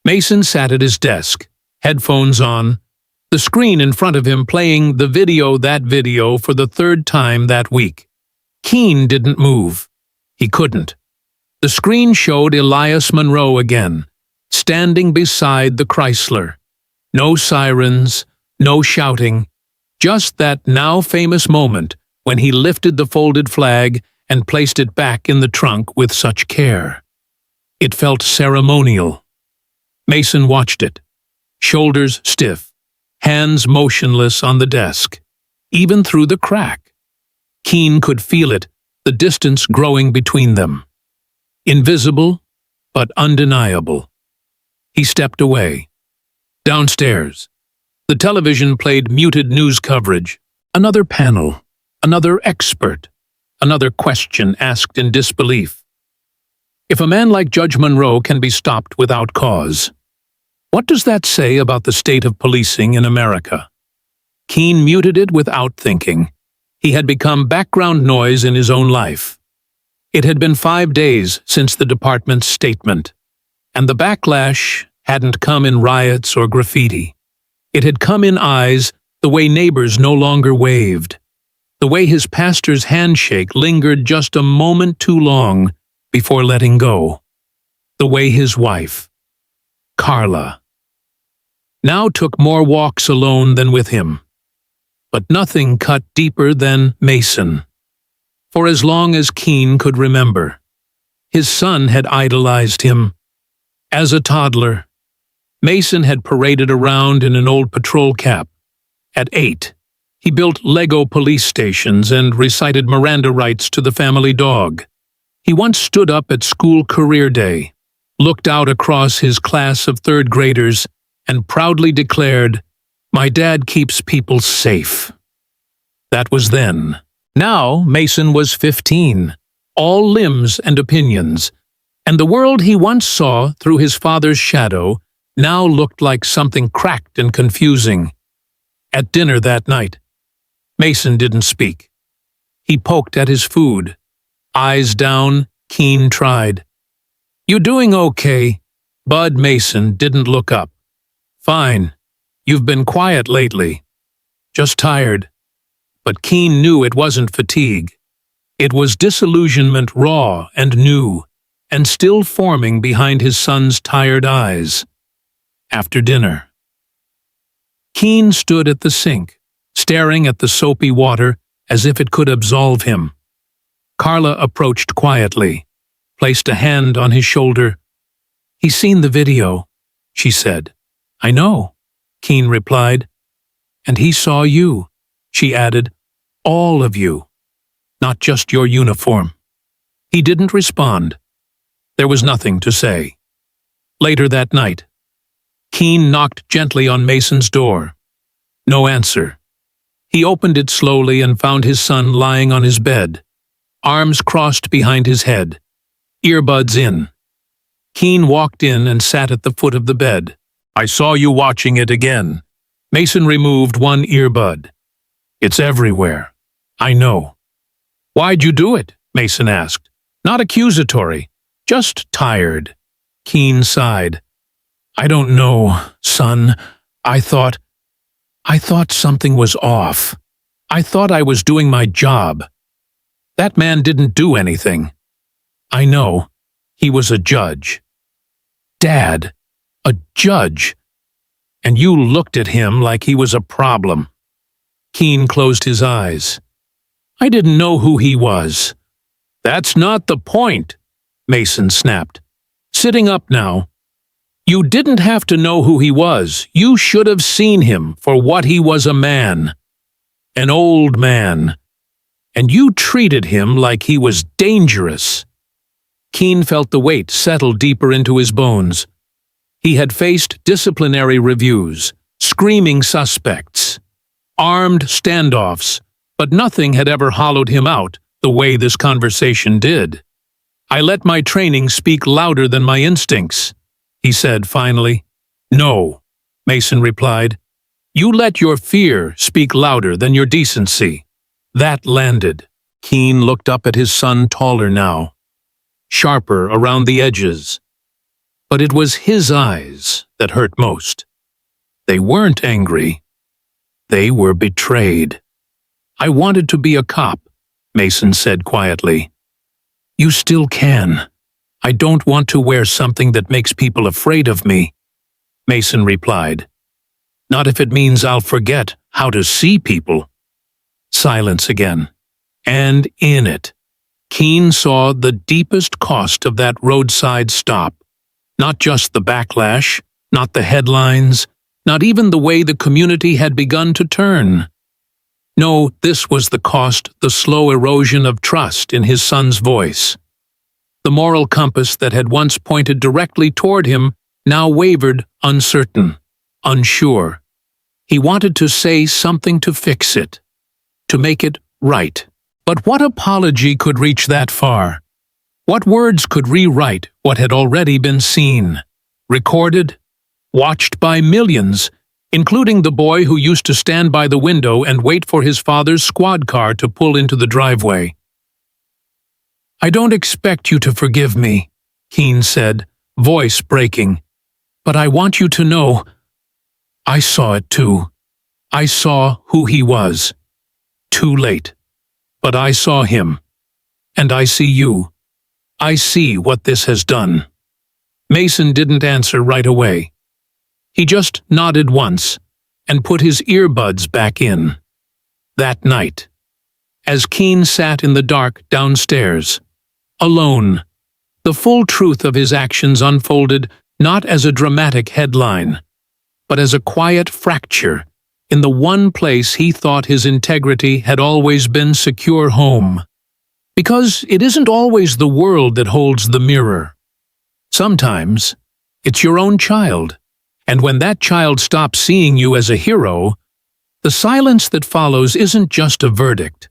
[SPEAKER 1] Mason sat at his desk, headphones on, the screen in front of him playing that video for the 3rd time that week. Keene didn't move. He couldn't. The screen showed Elias Monroe again, standing beside the Chrysler. No sirens, no shouting, just that now famous moment when he lifted the folded flag and placed it back in the trunk with such care. It felt ceremonial. Mason watched it, shoulders stiff, hands motionless on the desk, even through the crack. Keene could feel it, the distance growing between them. Invisible, but undeniable. He stepped away. Downstairs, the television played muted news coverage. Another panel, another expert, another question asked in disbelief. If a man like Judge Monroe can be stopped without cause, what does that say about the state of policing in America? Keene muted it without thinking. He had become background noise in his own life. It had been 5 days since the department's statement, and the backlash hadn't come in riots or graffiti. It had come in eyes, the way neighbors no longer waved, the way his pastor's handshake lingered just a moment too long before letting go, the way his wife, Carla, now took more walks alone than with him. But nothing cut deeper than Mason. For as long as Keene could remember, his son had idolized him. As a toddler, Mason had paraded around in an old patrol cap. At 8, he built Lego police stations and recited Miranda rights to the family dog. He once stood up at school career day, looked out across his class of 3rd graders, and proudly declared, "My dad keeps people safe." That was then. Now Mason was 15, all limbs and opinions, and the world he once saw through his father's shadow now looked like something cracked and confusing. At dinner that night, Mason didn't speak. He poked at his food. Eyes down, Keene tried. "You doing okay?" Bud Mason didn't look up. "Fine. You've been quiet lately." "Just tired." But Keene knew it wasn't fatigue. It was disillusionment, raw and new, and still forming behind his son's tired eyes. After dinner, Keene stood at the sink, staring at the soapy water as if it could absolve him. Carla approached quietly, placed a hand on his shoulder. "He's seen the video," she said. "I know," Keene replied. "And he saw you," she added. "All of you, not just your uniform." He didn't respond. There was nothing to say. Later that night, Keene knocked gently on Mason's door. No answer. He opened it slowly and found his son lying on his bed, arms crossed behind his head, earbuds in. Keene walked in and sat at the foot of the bed. "I saw you watching it again." Mason removed one earbud. "It's everywhere." "I know." "Why'd you do it?" Mason asked. Not accusatory, just tired. Keene sighed. "I don't know, son. I thought something was off. I thought I was doing my job. That man didn't do anything." "I know. He was a judge." "Dad, a judge? And you looked at him like he was a problem." Keene closed his eyes. "I didn't know who he was." "That's not the point," Mason snapped, sitting up now. "You didn't have to know who he was. You should have seen him for what he was, a man. An old man. And you treated him like he was dangerous." Keene felt the weight settle deeper into his bones. He had faced disciplinary reviews, screaming suspects, armed standoffs, but nothing had ever hollowed him out the way this conversation did. "I let my training speak louder than my instincts," he said finally. "No," Mason replied. "You let your fear speak louder than your decency." That landed. Keene looked up at his son, taller now, sharper around the edges. But it was his eyes that hurt most. They weren't angry. They were betrayed. "I wanted to be a cop," Mason said quietly. "You still can. I don't want to wear something that makes people afraid of me," Mason replied. "Not if it means I'll forget how to see people." Silence again. And in it, Keene saw the deepest cost of that roadside stop. Not just the backlash, not the headlines, not even the way the community had begun to turn. No, this was the cost, the slow erosion of trust in his son's voice. The moral compass that had once pointed directly toward him now wavered, uncertain, unsure. He wanted to say something to fix it, to make it right. But what apology could reach that far? What words could rewrite what had already been seen, recorded, watched by millions, including the boy who used to stand by the window and wait for his father's squad car to pull into the driveway? "I don't expect you to forgive me," Keene said, voice breaking. "But I want you to know, I saw it too. I saw who he was. Too late. But I saw him. And I see you. I see what this has done." Mason didn't answer right away. He just nodded once and put his earbuds back in. That night, as Keene sat in the dark downstairs, alone, the full truth of his actions unfolded not as a dramatic headline, but as a quiet fracture in the one place he thought his integrity had always been secure home. Because it isn't always the world that holds the mirror. Sometimes it's your own child, and when that child stops seeing you as a hero, the silence that follows isn't just a verdict.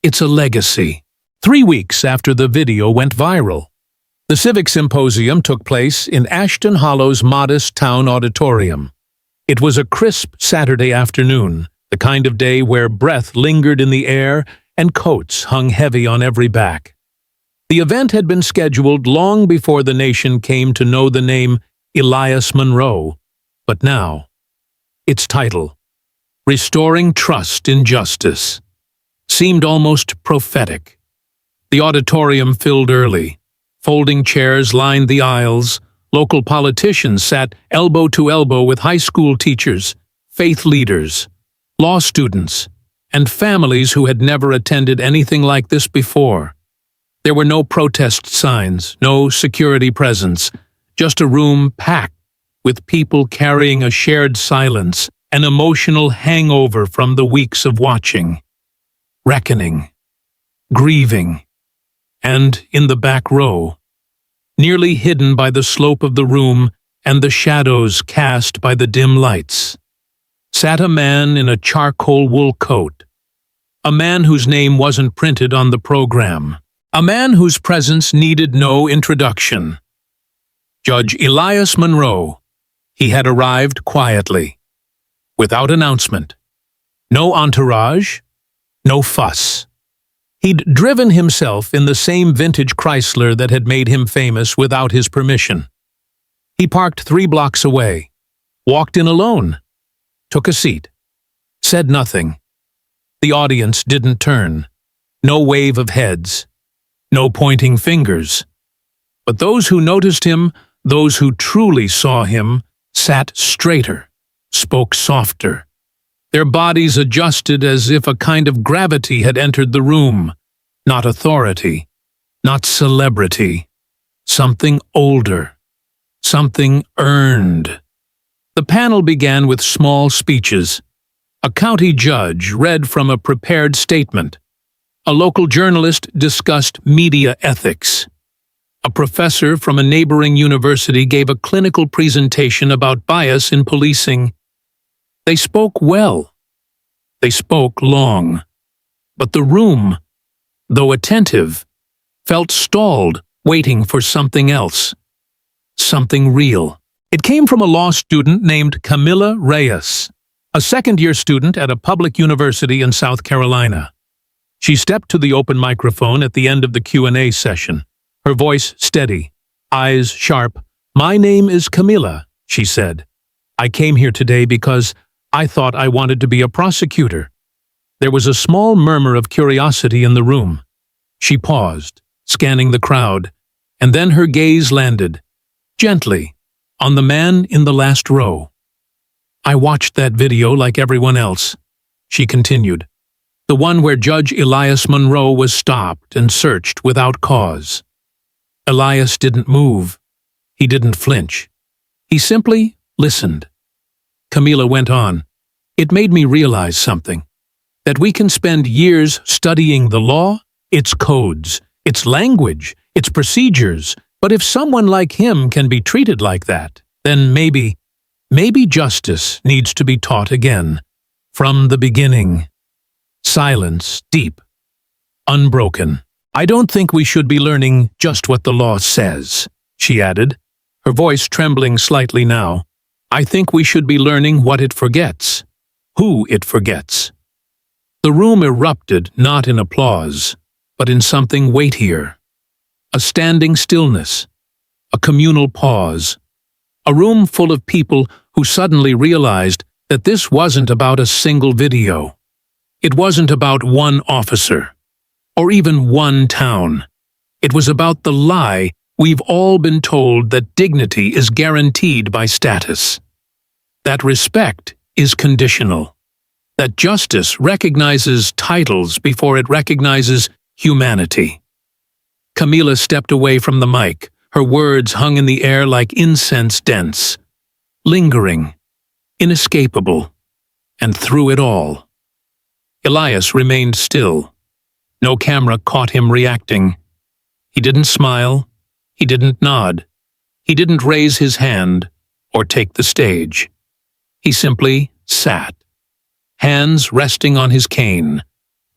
[SPEAKER 1] It's a legacy. 3 weeks after the video went viral, the Civic Symposium took place in Ashton Hollow's modest town auditorium. It was a crisp Saturday afternoon, the kind of day where breath lingered in the air and coats hung heavy on every back. The event had been scheduled long before the nation came to know the name Elias Monroe, but now, its title, Restoring Trust in Justice, seemed almost prophetic. The auditorium filled early. Folding chairs lined the aisles. Local politicians sat elbow to elbow with high school teachers, faith leaders, law students, and families who had never attended anything like this before. There were no protest signs, no security presence, just a room packed with people carrying a shared silence, an emotional hangover from the weeks of watching, reckoning, grieving, and in the back row, nearly hidden by the slope of the room and the shadows cast by the dim lights, sat a man in a charcoal wool coat, a man whose name wasn't printed on the program, a man whose presence needed no introduction. Judge Elias Monroe. He had arrived quietly, without announcement. No entourage, no fuss. He'd driven himself in the same vintage Chrysler that had made him famous without his permission. He parked 3 blocks away, walked in alone, took a seat, said nothing. The audience didn't turn. No wave of heads, no pointing fingers. But those who noticed him, those who truly saw him, sat straighter, spoke softer. Their bodies adjusted as if a kind of gravity had entered the room. Not authority, not celebrity. Something older. Something earned. The panel began with small speeches. A county judge read from a prepared statement. A local journalist discussed media ethics. A professor from a neighboring university gave a clinical presentation about bias in policing. They spoke well. They spoke long. But the room, though attentive, felt stalled, waiting for something else. Something real. It came from a law student named Camila Reyes, a second-year student at a public university in South Carolina. She stepped to the open microphone at the end of the Q&A session, her voice steady, eyes sharp. "My name is Camila," she said. "I came here today because I thought I wanted to be a prosecutor." There was a small murmur of curiosity in the room. She paused, scanning the crowd, and then her gaze landed, gently, on the man in the last row. "I watched that video like everyone else," she continued. "The one where Judge Elias Monroe was stopped and searched without cause. Elias didn't move. He didn't flinch. He simply listened. Camila went on, "it made me realize something. That we can spend years studying the law, its codes, its language, its procedures, but if someone like him can be treated like that, then maybe justice needs to be taught again, from the beginning." Silence, deep, unbroken. "I don't think we should be learning just what the law says," she added, her voice trembling slightly now. "I think we should be learning what it forgets, who it forgets." The room erupted not in applause, but in something weightier. A standing stillness, a communal pause, a room full of people who suddenly realized that this wasn't about a single video. It wasn't about one officer, or even one town. It was about the lie we've all been told that dignity is guaranteed by status, that respect is conditional, that justice recognizes titles before it recognizes humanity. Camila stepped away from the mic, her words hung in the air like incense dense, lingering, inescapable, and through it all, Elias remained still. No camera caught him reacting. He didn't smile, he didn't nod, he didn't raise his hand or take the stage. He simply sat, hands resting on his cane,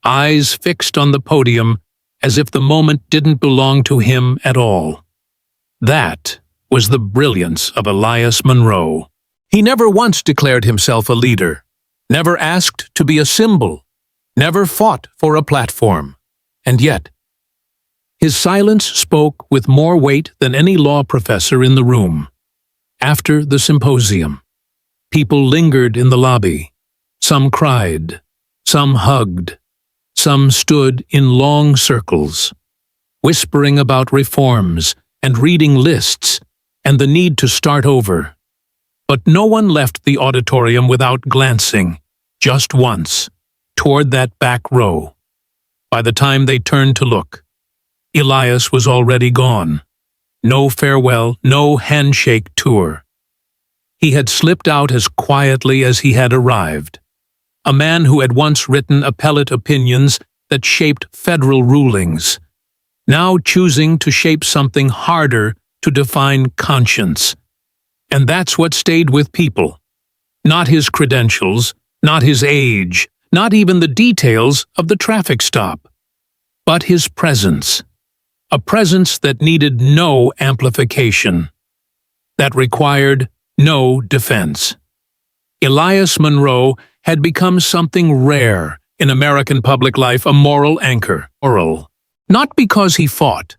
[SPEAKER 1] eyes fixed on the podium as if the moment didn't belong to him at all. That was the brilliance of Elias Monroe. He never once declared himself a leader, never asked to be a symbol, never fought for a platform. And yet, his silence spoke with more weight than any law professor in the room. After the symposium, people lingered in the lobby. Some cried, some hugged, some stood in long circles, whispering about reforms and reading lists and the need to start over. But no one left the auditorium without glancing, just once, toward that back row. By the time they turned to look, Elias was already gone. No farewell, no handshake tour. He had slipped out as quietly as he had arrived. A man who had once written appellate opinions that shaped federal rulings, now choosing to shape something harder to define conscience. And that's what stayed with people. Not his credentials, not his age, not even the details of the traffic stop, but his presence. A presence that needed no amplification, that required no defense. Elias Monroe had become something rare in American public life, a moral anchor. Moral. Not because he fought,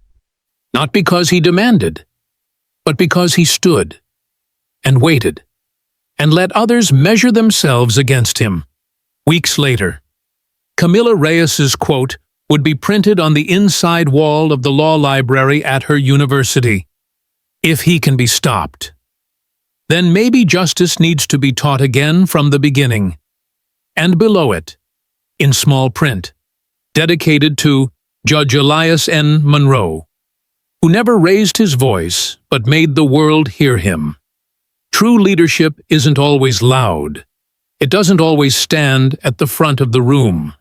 [SPEAKER 1] not because he demanded, but because he stood and waited and let others measure themselves against him. Weeks later, Camila Reyes's quote would be printed on the inside wall of the law library at her university. If he can be stopped, then maybe justice needs to be taught again from the beginning. And below it, in small print, dedicated to Judge Elias N. Monroe, who never raised his voice but made the world hear him. True leadership isn't always loud. It doesn't always stand at the front of the room.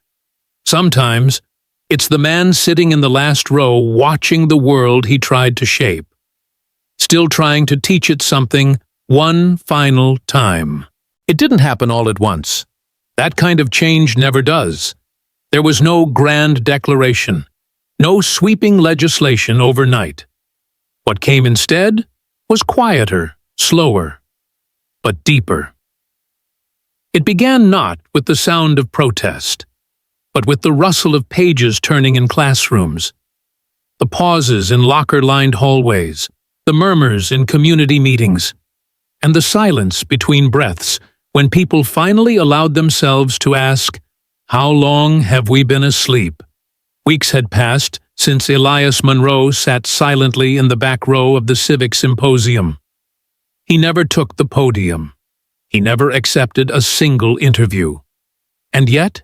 [SPEAKER 1] Sometimes, it's the man sitting in the last row watching the world he tried to shape, still trying to teach it something one final time. It didn't happen all at once. That kind of change never does. There was no grand declaration, no sweeping legislation overnight. What came instead was quieter, slower, but deeper. It began not with the sound of protest, but with the rustle of pages turning in classrooms, the pauses in locker-lined hallways, the murmurs in community meetings, and the silence between breaths when people finally allowed themselves to ask, "How long have we been asleep?" Weeks had passed since Elias Monroe sat silently in the back row of the Civic Symposium. He never took the podium. He never accepted a single interview. And yet,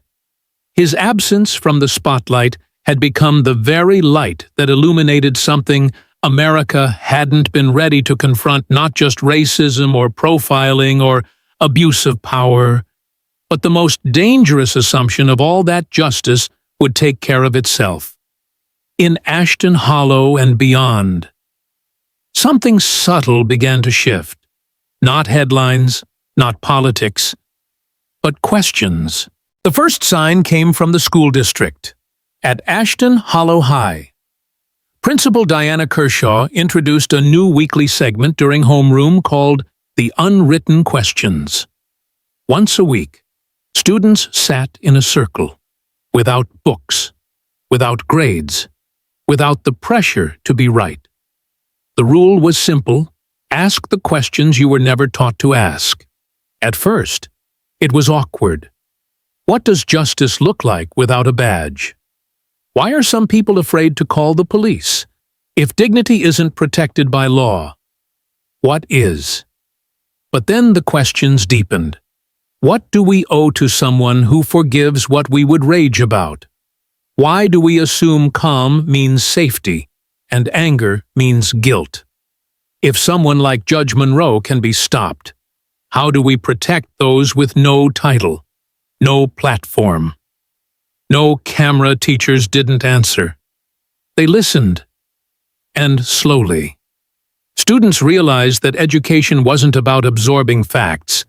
[SPEAKER 1] his absence from the spotlight had become the very light that illuminated something America hadn't been ready to confront, not just racism or profiling or abuse of power, but the most dangerous assumption of all that justice would take care of itself. In Ashton Hollow and beyond, something subtle began to shift. Not headlines, not politics, but questions. The first sign came from the school district. At Ashton Hollow High, Principal Diana Kershaw introduced a new weekly segment during homeroom called The Unwritten Questions. Once a week, students sat in a circle, without books, without grades, without the pressure to be right. The rule was simple: ask the questions you were never taught to ask. At first, it was awkward. What does justice look like without a badge? Why are some people afraid to call the police? If dignity isn't protected by law, what is? But then the questions deepened. What do we owe to someone who forgives what we would rage about? Why do we assume calm means safety and anger means guilt? If someone like Judge Monroe can be stopped, how do we protect those with no title, no platform? No camera. Teachers didn't answer. They listened. And slowly, students realized that education wasn't about absorbing facts.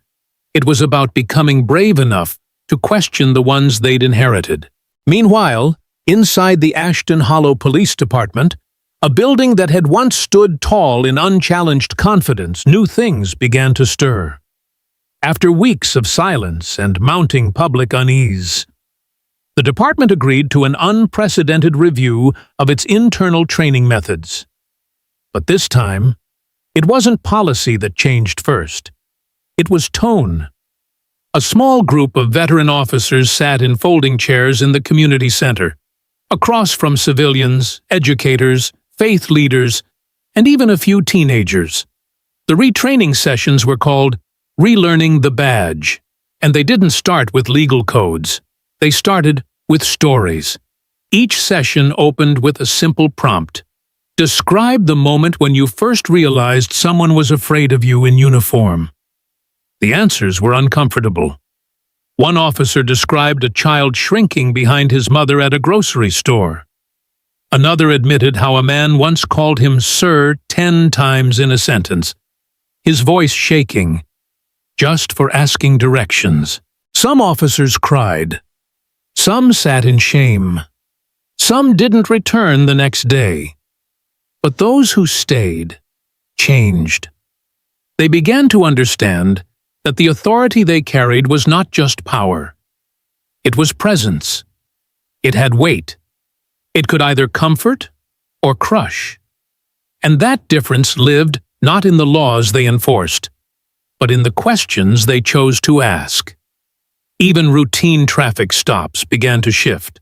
[SPEAKER 1] It was about becoming brave enough to question the ones they'd inherited. Meanwhile, inside the Ashton Hollow Police Department, a building that had once stood tall in unchallenged confidence, new things began to stir. After weeks of silence and mounting public unease, the department agreed to an unprecedented review of its internal training methods. But this time, it wasn't policy that changed first. It was tone. A small group of veteran officers sat in folding chairs in the community center, across from civilians, educators, faith leaders, and even a few teenagers. The retraining sessions were called Relearning the Badge, and they didn't start with legal codes. They started with stories. Each session opened with a simple prompt. Describe the moment when you first realized someone was afraid of you in uniform. The answers were uncomfortable. One officer described a child shrinking behind his mother at a grocery store. Another admitted how a man once called him "sir" 10 times in a sentence, his voice shaking, just for asking directions. Some officers cried. Some sat in shame. Some didn't return the next day. But those who stayed changed. They began to understand that the authority they carried was not just power. It was presence. It had weight. It could either comfort or crush. And that difference lived not in the laws they enforced, but in the questions they chose to ask. Even routine traffic stops began to shift.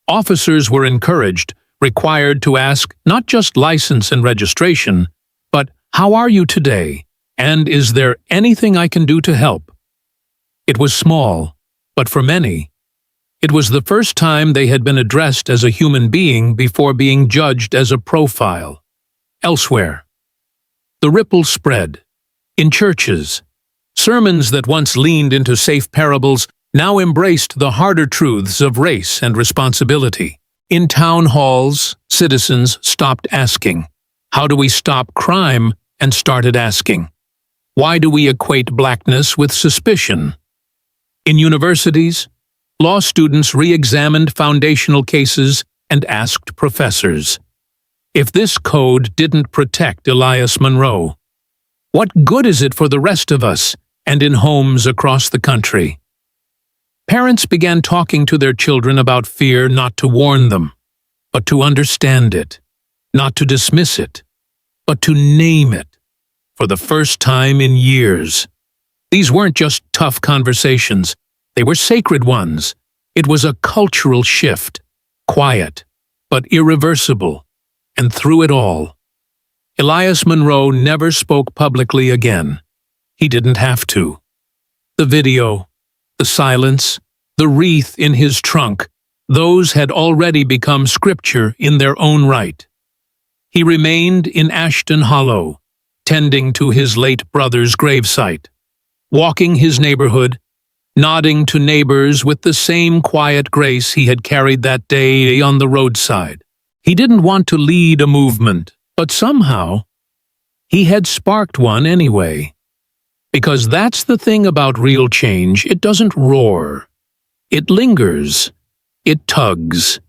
[SPEAKER 1] Officers were encouraged, required to ask not just license and registration, but "How are you today?" and "Is there anything I can do to help?" It was small, but for many, it was the first time they had been addressed as a human being before being judged as a profile. Elsewhere, the ripple spread. In churches, sermons that once leaned into safe parables now embraced the harder truths of race and responsibility. In town halls, citizens stopped asking, "How do we stop crime?" and started asking, "Why do we equate blackness with suspicion?" In universities, law students re-examined foundational cases and asked professors, "If this code didn't protect Elias Monroe, what good is it for the rest of us?" And in homes across the country, parents began talking to their children about fear, not to warn them, but to understand it, not to dismiss it, but to name it. For the first time in years, these weren't just tough conversations, they were sacred ones. It was a cultural shift, quiet, but irreversible, and through it all, Elias Monroe never spoke publicly again. He didn't have to. The video, the silence, the wreath in his trunk, those had already become scripture in their own right. He remained in Ashton Hollow, tending to his late brother's gravesite. walking his neighborhood, nodding to neighbors with the same quiet grace he had carried that day on the roadside. He didn't want to lead a movement, but somehow he had sparked one anyway. Because that's the thing about real change, it doesn't roar. It lingers. It tugs.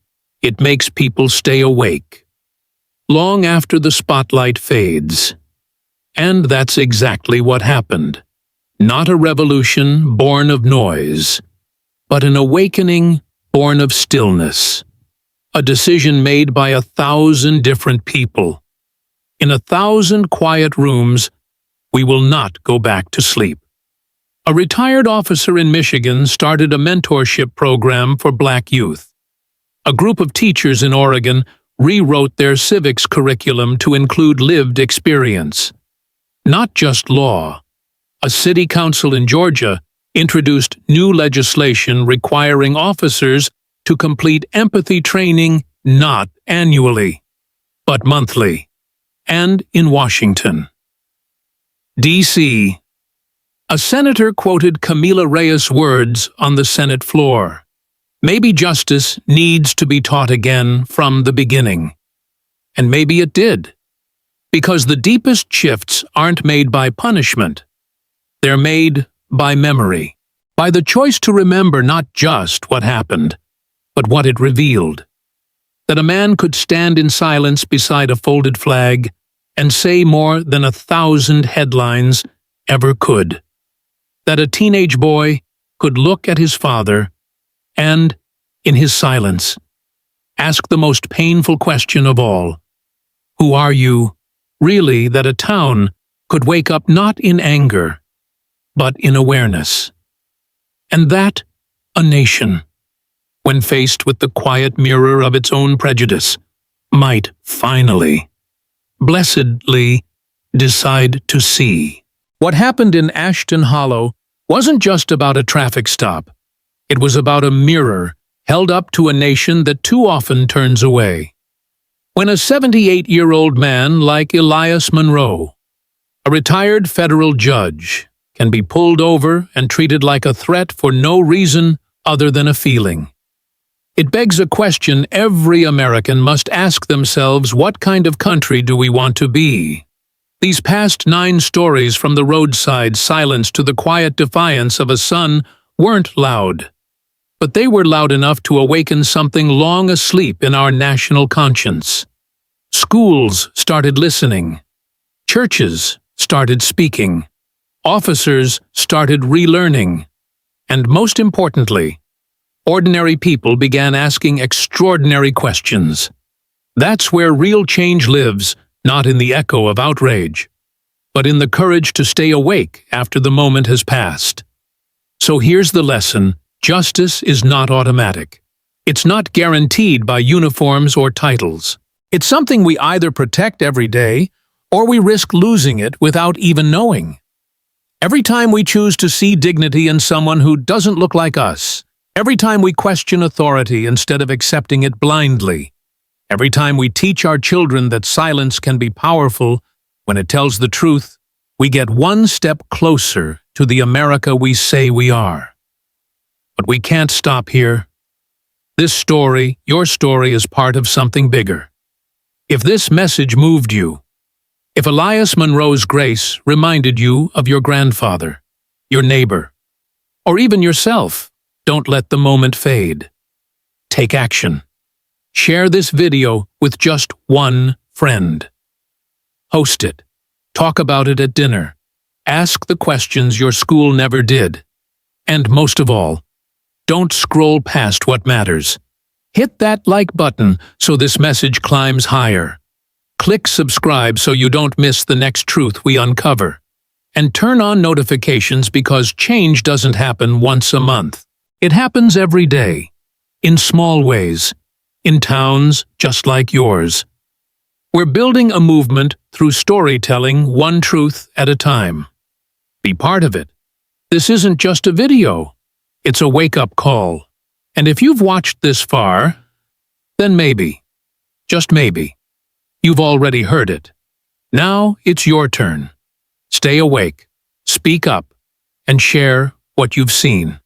[SPEAKER 1] It makes people stay awake, long after the spotlight fades. And that's exactly what happened. Not a revolution born of noise, but an awakening born of stillness. A decision made by 1,000 different people. In 1,000 quiet rooms, we will not go back to sleep. A retired officer in Michigan started a mentorship program for Black youth. A group of teachers in Oregon rewrote their civics curriculum to include lived experience. Not just law. A city council in Georgia introduced new legislation requiring officers to complete empathy training not annually, but monthly. And in Washington, D.C., a senator quoted Camila Reyes' words on the Senate floor. Maybe justice needs to be taught again from the beginning. And maybe it did. Because the deepest shifts aren't made by punishment. They're made by memory. By the choice to remember not just what happened, but what it revealed. That a man could stand in silence beside a folded flag and say more than 1,000 headlines ever could. That a teenage boy could look at his father and, in his silence, ask the most painful question of all. Who are you? Really, that a town could wake up not in anger, but in awareness. And that a nation, when faced with the quiet mirror of its own prejudice, might finally, blessedly, decide to see. What happened in Ashton Hollow wasn't just about a traffic stop. It was about a mirror held up to a nation that too often turns away. When a 78-year-old man like Elias Monroe, a retired federal judge, can be pulled over and treated like a threat for no reason other than a feeling. It begs a question every American must ask themselves: what kind of country do we want to be? These past 9 stories, from the roadside silence to the quiet defiance of a son, weren't loud. But they were loud enough to awaken something long asleep in our national conscience. Schools started listening. Churches started speaking. Officers started relearning. And most importantly, ordinary people began asking extraordinary questions. That's where real change lives, not in the echo of outrage, but in the courage to stay awake after the moment has passed. So here's the lesson: justice is not automatic. It's not guaranteed by uniforms or titles. It's something we either protect every day, or we risk losing it without even knowing. Every time we choose to see dignity in someone who doesn't look like us, every time we question authority instead of accepting it blindly, every time we teach our children that silence can be powerful when it tells the truth, we get one step closer to the America we say we are. But we can't stop here. This story, your story, is part of something bigger. If this message moved you, if Elias Monroe's grace reminded you of your grandfather, your neighbor, or even yourself, don't let the moment fade. Take action. Share this video with just one friend. Host it. Talk about it at dinner. Ask the questions your school never did. And most of all, don't scroll past what matters. Hit that like button so this message climbs higher. Click subscribe so you don't miss the next truth we uncover. And turn on notifications, because change doesn't happen once a month. It happens every day, in small ways, in towns just like yours. We're building a movement through storytelling, one truth at a time. Be part of it. This isn't just a video. It's a wake-up call. And if you've watched this far, then maybe, just maybe, you've already heard it. Now it's your turn. Stay awake. Speak up. and share what you've seen.